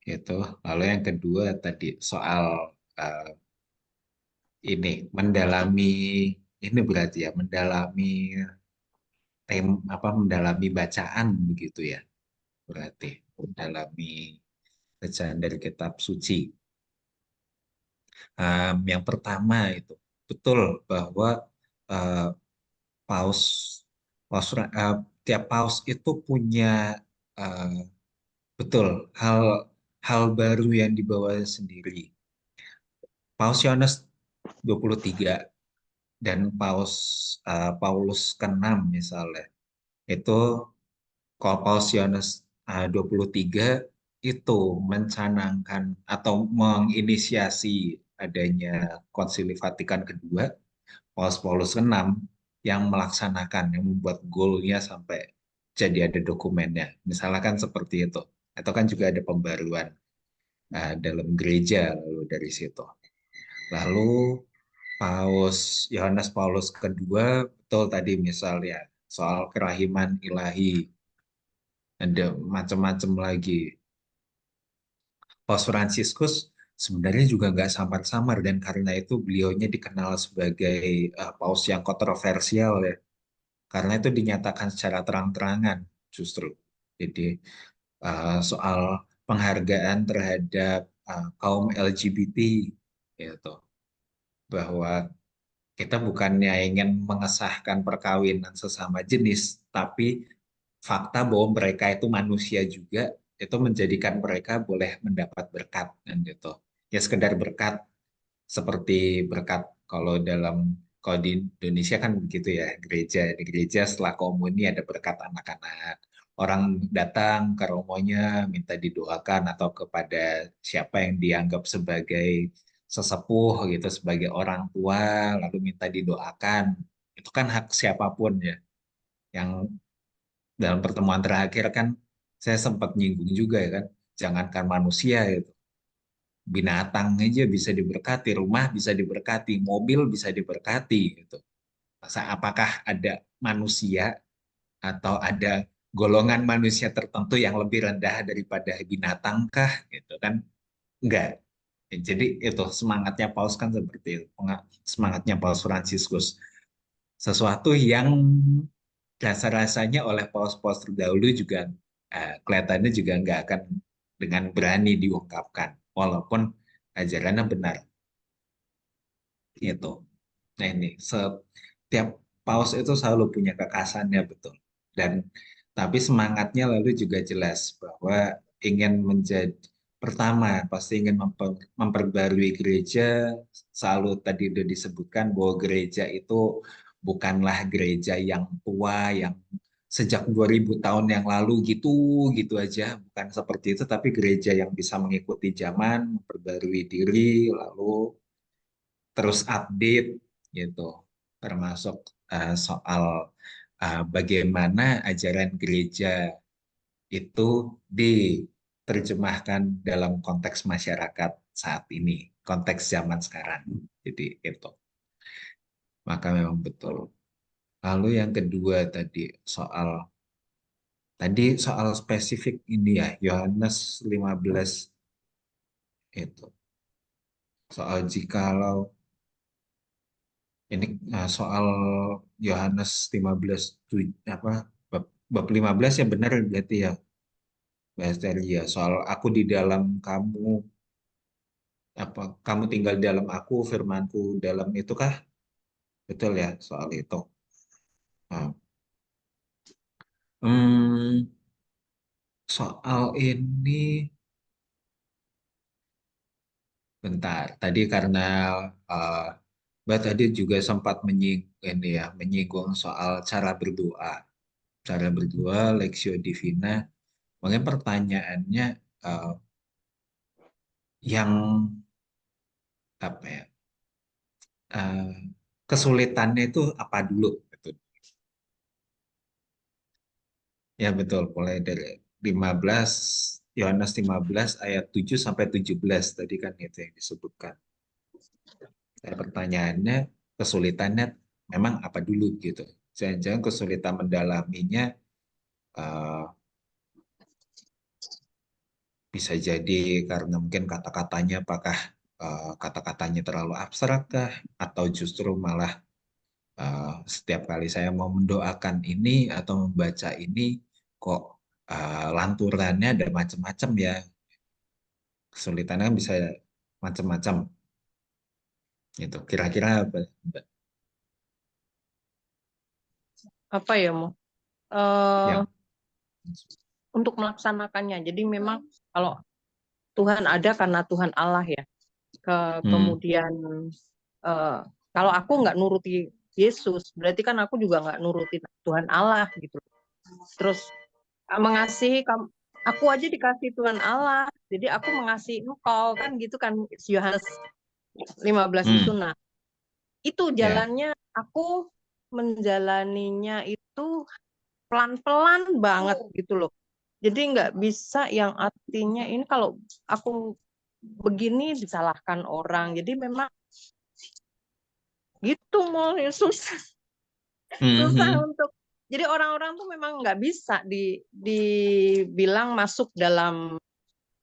Gitu. Lalu yang kedua tadi soal ini mendalami ini berarti ya mendalami bacaan begitu ya. Berarti mendalami bacaan dari kitab suci. Yang pertama itu betul bahwa tiap paus itu punya betul hal baru yang dibawa sendiri. Paus Yohanes 23 dan Paulus ke-6 misalnya itu kalau Paus Yohanes 23 itu mencanangkan atau menginisiasi adanya Konsili Vatikan kedua, Paulus ke-6 yang melaksanakan, yang membuat goalnya sampai jadi ada dokumennya. Misalkan seperti itu. Atau kan juga ada pembaruan dalam gereja lalu dari situ. Lalu Yohanes Paulus kedua, betul tadi misalnya soal kerahiman ilahi. Ada macam-macam lagi. Paus Fransiskus sebenarnya juga nggak samar-samar dan karena itu beliaunya dikenal sebagai paus yang kontroversial ya. Karena itu dinyatakan secara terang-terangan justru. Jadi soal penghargaan terhadap kaum LGBT gitu. Bahwa kita bukannya ingin mengesahkan perkawinan sesama jenis, tapi fakta bahwa mereka itu manusia juga, itu menjadikan mereka boleh mendapat berkat dan gitu. Ya sekedar berkat seperti berkat kalau di Indonesia kan begitu ya, di gereja setelah komuni ada berkat anak-anak. Orang datang ke romonya minta didoakan atau kepada siapa yang dianggap sebagai sesepuh gitu, sebagai orang tua, lalu minta didoakan. Itu kan hak siapapun ya. Yang dalam pertemuan terakhir kan saya sempat nyinggung juga ya kan, jangankan manusia itu, binatang aja bisa diberkati, rumah bisa diberkati, mobil bisa diberkati gitu. Apakah ada manusia atau ada golongan manusia tertentu yang lebih rendah daripada binatang kah gitu kan? Enggak. Jadi itu semangatnya Paus kan seperti itu. Semangatnya Paus Fransiskus. Sesuatu yang rasa-rasanya oleh paus-paus terdahulu juga kelihatannya juga nggak akan dengan berani diungkapkan, walaupun ajarannya benar. Itu. Nah ini, setiap paus itu selalu punya kekasannya betul. Tapi semangatnya lalu juga jelas bahwa ingin menjadi pertama, pasti ingin memperbarui gereja. Selalu tadi sudah disebutkan bahwa gereja itu bukanlah gereja yang tua, yang sejak 2000 tahun yang lalu gitu aja. Bukan seperti itu, tapi gereja yang bisa mengikuti zaman, memperbarui diri, lalu terus update gitu. Termasuk soal bagaimana ajaran gereja itu diterjemahkan dalam konteks masyarakat saat ini, konteks zaman sekarang. Jadi itu. Maka memang betul. Lalu yang kedua soal spesifik ini ya, Yohanes 15 itu. Soal jikalau ini soal Yohanes 15 bab 15 ya benar berarti ya. Ya, soal aku di dalam kamu, kamu tinggal di dalam aku, firmanku dalam itu kah? Betul ya soal itu. Nah, soal ini, bentar. Tadi karena Mbak tadi juga sempat menyinggung soal cara berdoa. cara berdua, Lectio Divina. Mungkin pertanyaannya yang apa ya? Kesulitannya itu apa dulu? Gitu. Ya betul, mulai dari 15 Yohanes 15 ayat 7 sampai 17 tadi kan itu yang disebutkan. Dan pertanyaannya, kesulitannya memang apa dulu gitu. Jangan-jangan kesulitan mendalaminya bisa jadi karena mungkin kata-katanya apakah kata-katanya terlalu abstrak kah? Atau justru malah setiap kali saya mau mendoakan ini atau membaca ini kok lanturannya ada macam-macam ya. Kesulitannya bisa macam-macam. Itu kira-kira apa? Apa ya, Mo? Yang Untuk melaksanakannya. Jadi memang kalau Tuhan ada karena Tuhan Allah ya. Kemudian kalau aku nggak nuruti Yesus, berarti kan aku juga nggak nuruti Tuhan Allah gitu. Terus mengasihi aku aja dikasih Tuhan Allah, jadi aku mengasihi engkau kan gitu kan, Yohanes 15 itu. Nah, itu jalannya aku menjalaninya itu pelan-pelan banget gitu loh. Jadi nggak bisa yang artinya ini kalau aku begini disalahkan orang. Jadi memang gitu mau susah untuk. Jadi orang-orang tuh memang nggak bisa dibilang masuk dalam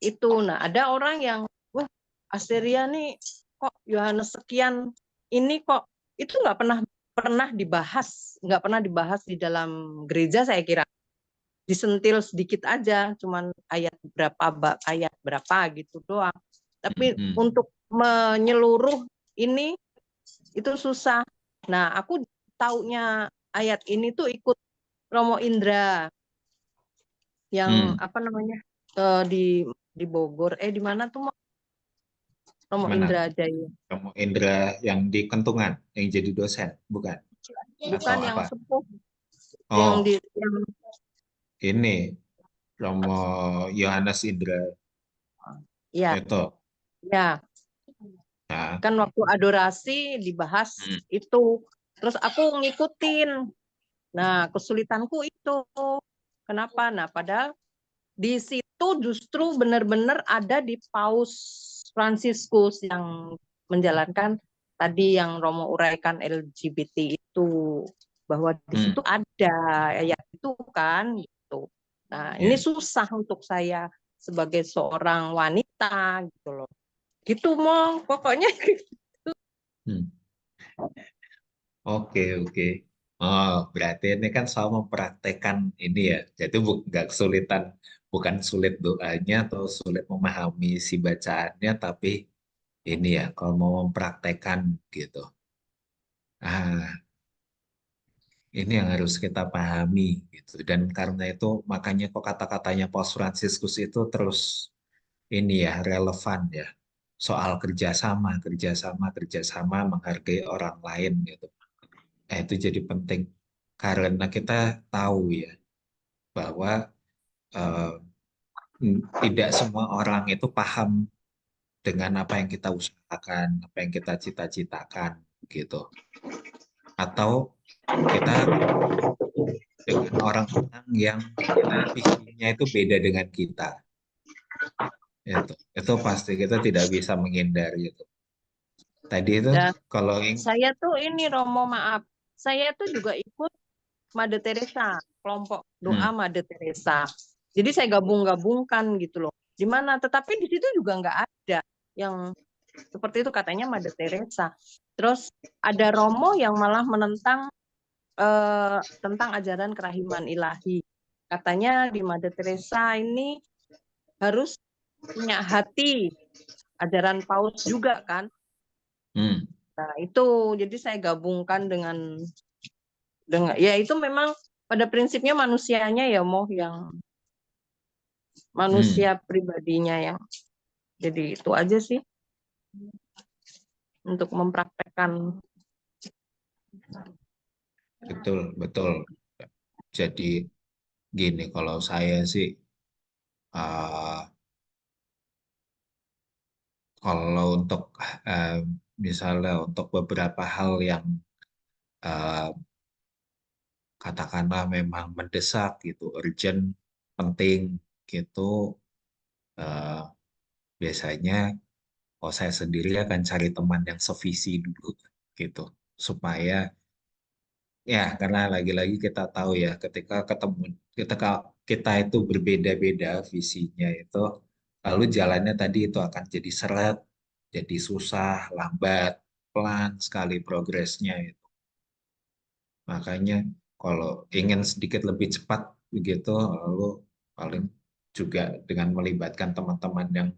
itu. Nah, ada orang yang wah Asteria nih kok Yohanes sekian ini kok itu nggak pernah dibahas di dalam gereja, saya kira disentil sedikit aja, cuman ayat berapa gitu doang. Tapi untuk menyeluruh ini itu susah. Nah, aku taunya ayat ini tuh ikut Romo Indra yang apa namanya di Bogor. Di mana tuh Romo Indra Jaya? Romo Indra yang di Kentungan, yang jadi dosen, bukan? Bukan yang apa? sepuh. Oh, yang ini Romo Yohanes Indra. Ya. Itu. Ya. Kan waktu adorasi dibahas itu. Terus aku ngikutin. Nah, kesulitanku itu. Kenapa? Nah, padahal di situ justru benar-benar ada di Paus Fransiskus yang menjalankan tadi yang Romo uraikan LGBT itu, bahwa di situ ada ayat itu kan gitu. Nah, ini susah untuk saya sebagai seorang wanita gitu loh. Gitu Mong, pokoknya gitu. Oke. Oh, berarti ini kan soal mempraktekkan ini ya. Jadi nggak kesulitan, bukan sulit doanya atau sulit memahami si bacaannya, tapi ini ya, kalau mau mempraktekkan gitu. Ini yang harus kita pahami gitu. Dan karena itu makanya kok kata-katanya Paus Fransiskus itu terus ini ya relevan ya. Soal kerjasama menghargai orang lain gitu. Itu jadi penting karena kita tahu ya bahwa tidak semua orang itu paham dengan apa yang kita usahakan, apa yang kita cita-citakan gitu. Atau kita dengan orang-orang yang visinya itu beda dengan kita. Itu pasti kita tidak bisa menghindari itu. Tadi itu kalau saya tuh ini Romo, maaf, saya tuh juga ikut Mother Teresa, kelompok doa Mother Teresa. Jadi saya gabung-gabungkan gitu loh. Di mana? Tetapi di situ juga nggak ada yang seperti itu, katanya Mother Teresa. Terus ada Romo yang malah menentang tentang ajaran kerahiman ilahi. Katanya di Mother Teresa ini harus punya hati, ajaran Paus juga kan. Nah itu jadi saya gabungkan dengan ya itu memang pada prinsipnya manusianya ya yang manusia pribadinya yang jadi itu aja sih untuk mempraktekkan. Betul. Jadi gini, kalau saya sih, eh, kalau untuk eh, misalnya untuk beberapa hal yang eh, katakanlah memang mendesak gitu, urgent, penting gitu, eh, biasanya kalau saya sendiri akan cari teman yang sevisi dulu gitu, supaya ya, karena lagi-lagi kita tahu ya, ketika kita itu berbeda-beda visinya itu, lalu jalannya tadi itu akan jadi seret, jadi susah, lambat, pelan sekali progresnya itu. Makanya kalau ingin sedikit lebih cepat begitu, lalu paling juga dengan melibatkan teman-teman yang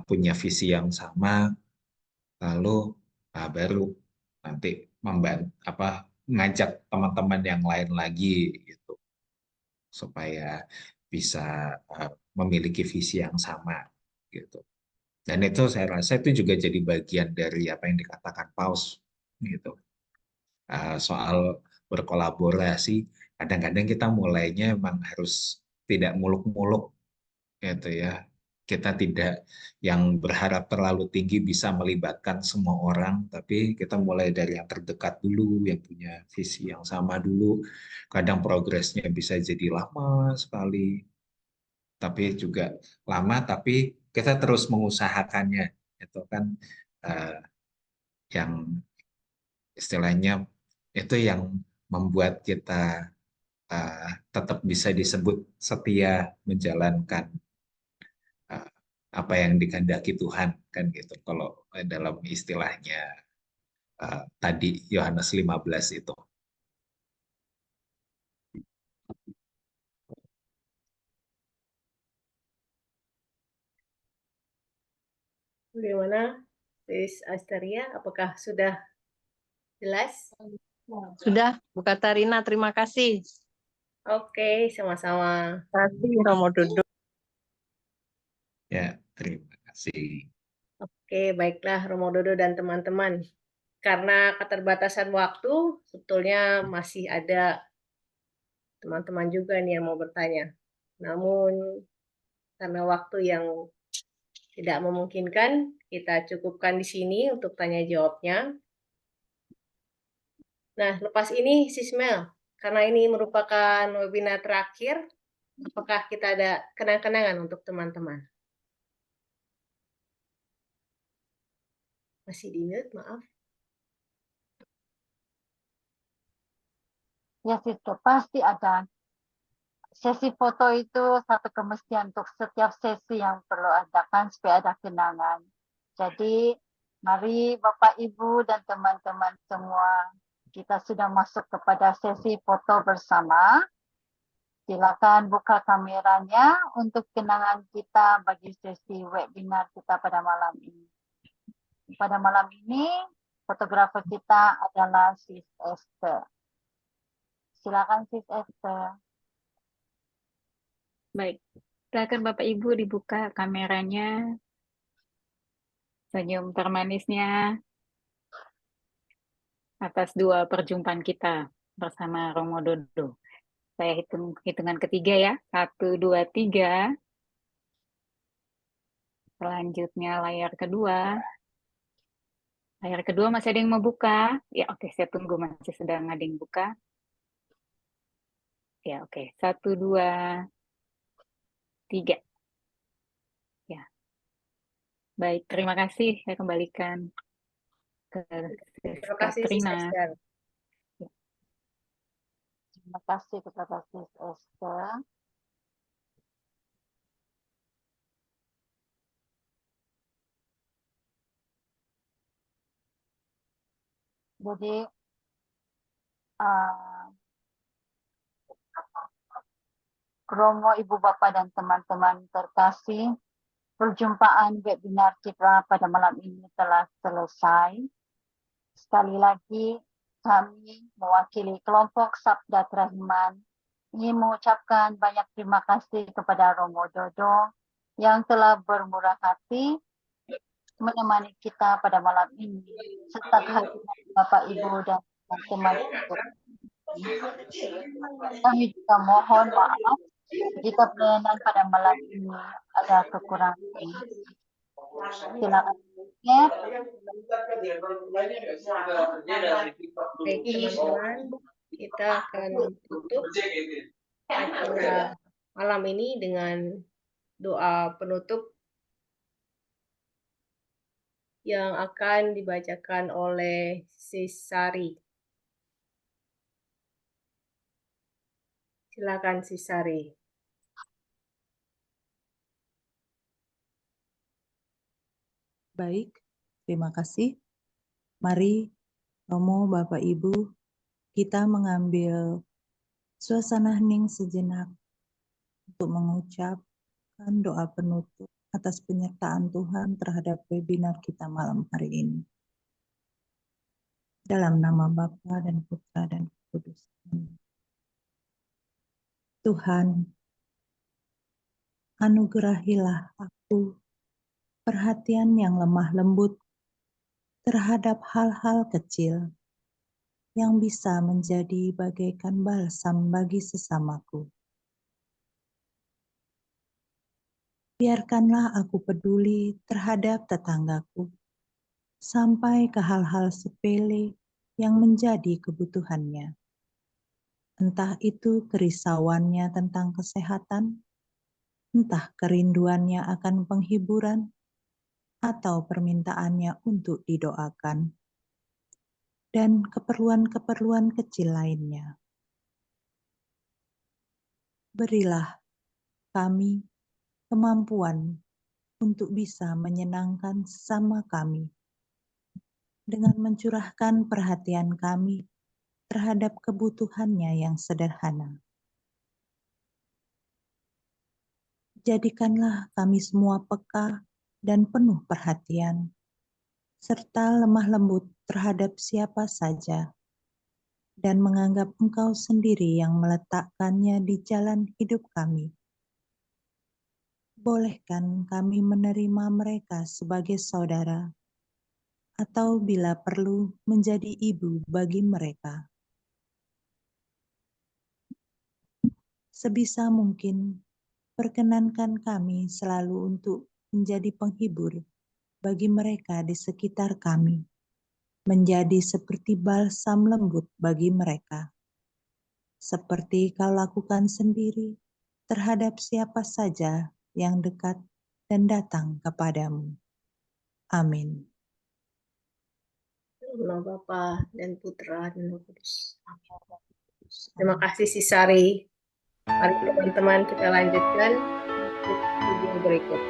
punya visi yang sama, lalu baru nanti ngajak teman-teman yang lain lagi gitu supaya bisa memiliki visi yang sama gitu. Dan itu saya rasa itu juga jadi bagian dari apa yang dikatakan Paus gitu. Soal berkolaborasi, kadang-kadang kita mulainya memang harus tidak muluk-muluk gitu ya. Kita tidak yang berharap terlalu tinggi bisa melibatkan semua orang, tapi kita mulai dari yang terdekat dulu, yang punya visi yang sama dulu. Kadang progresnya bisa jadi lama sekali, tapi juga lama, tapi kita terus mengusahakannya. Itu kan eh, yang istilahnya itu yang membuat kita tetap bisa disebut setia menjalankan uh, apa yang dikehendaki Tuhan kan gitu kalau dalam istilahnya tadi Yohanes 15 itu. Bagaimana, Sis Asteria? Apakah sudah jelas? Sudah, Bu Katarina, terima kasih. Oke, sama-sama. Terima kasih, Romo Dodo. Ya, terima kasih. Oke, baiklah Romo Dodo dan teman-teman. Karena keterbatasan waktu, sebetulnya masih ada teman-teman juga nih yang mau bertanya. Namun, karena waktu yang tidak memungkinkan, kita cukupkan di sini untuk tanya jawabnya. Nah, lepas ini Sismel, karena ini merupakan webinar terakhir, apakah kita ada kenang-kenangan untuk teman-teman? Masih di-mute, maaf. Ya, Sister, pasti ada. Sesi foto itu satu kemestian untuk setiap sesi yang perlu adakan supaya ada kenangan. Jadi, mari Bapak, Ibu, dan teman-teman semua, kita sudah masuk kepada sesi foto bersama. Silakan buka kameranya untuk kenangan kita bagi sesi webinar kita pada malam ini. Pada malam ini, fotografer kita adalah Sis Esther. Silakan Sis Esther. Baik, silakan Bapak Ibu dibuka kameranya. Senyum termanisnya atas dua perjumpaan kita bersama Romo Dodo. Saya hitung hitungan ketiga ya. 1, 2, 3. Selanjutnya layar kedua. Layar kedua masih ada yang mau buka? Ya oke, saya tunggu masih sedang ada yang buka. Ya oke, 1, 2, 3. Ya. Baik, terima kasih. Saya kembalikan ke Terima kasih, Sis Katrina. Esther. Terima kasih kepada Sis Esther. Jadi, Romo, Ibu, Bapak, dan teman-teman terkasih, perjumpaan webinar kita pada malam ini telah selesai. Sekali lagi, kami mewakili kelompok Sabda Kerahiman ingin mengucapkan banyak terima kasih kepada Romo Dodo yang telah bermurah hati menemani kita pada malam ini, serta kehadiran Bapak, Ibu, dan teman-teman. Kami juga mohon maaf jika pelayanan pada malam ini ada kekurangan. Silakan. Baik teman-teman, kita akan tutup acara malam ini dengan doa penutup yang akan dibacakan oleh Sis Sari. Silakan Sis Sari. Baik, terima kasih. Mari, Romo, Bapak, Ibu, kita mengambil suasana hening sejenak untuk mengucapkan doa penutup atas penyertaan Tuhan terhadap webinar kita malam hari ini. Dalam nama Bapa dan Putra dan Roh Kudus. Tuhan, anugerahilah aku perhatian yang lemah lembut terhadap hal-hal kecil yang bisa menjadi bagaikan balsam bagi sesamaku. Biarkanlah aku peduli terhadap tetanggaku, sampai ke hal-hal sepele yang menjadi kebutuhannya. Entah itu kerisauannya tentang kesehatan, entah kerinduannya akan penghiburan, atau permintaannya untuk didoakan, dan keperluan-keperluan kecil lainnya. Berilah kami kemampuan untuk bisa menyenangkan sesama kami dengan mencurahkan perhatian kami terhadap kebutuhannya yang sederhana. Jadikanlah kami semua peka dan penuh perhatian, serta lemah lembut terhadap siapa saja, dan menganggap Engkau sendiri yang meletakkannya di jalan hidup kami. Bolehkan kami menerima mereka sebagai saudara, atau bila perlu menjadi ibu bagi mereka. Sebisa mungkin, perkenankan kami selalu untuk menjadi penghibur bagi mereka di sekitar kami, menjadi seperti balsam lembut bagi mereka, seperti Kau lakukan sendiri terhadap siapa saja yang dekat dan datang kepadamu. Amin. Nama Bapa dan Putra dan Roh Kudus. Terima kasih Sis Sari. Mari teman-teman kita lanjutkan video berikut.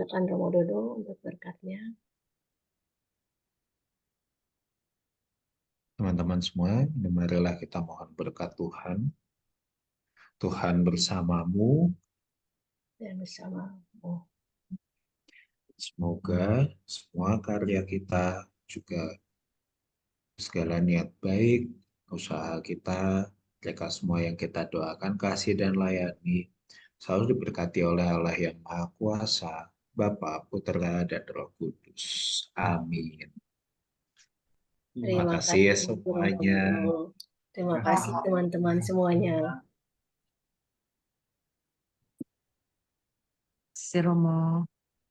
Silakan Romo Dodo untuk berkatnya. Teman-teman semua, marilah kita mohon berkat Tuhan. Tuhan bersamamu. Dan bersamamu. Semoga semua karya kita juga segala niat baik, usaha kita, mereka semua yang kita doakan, kasih dan layani, selalu diberkati oleh Allah yang Maha Kuasa, Bapa, Putra, dan Roh Kudus. Amin. Terima kasih semuanya. Terima kasih teman-teman semuanya. Si Romo.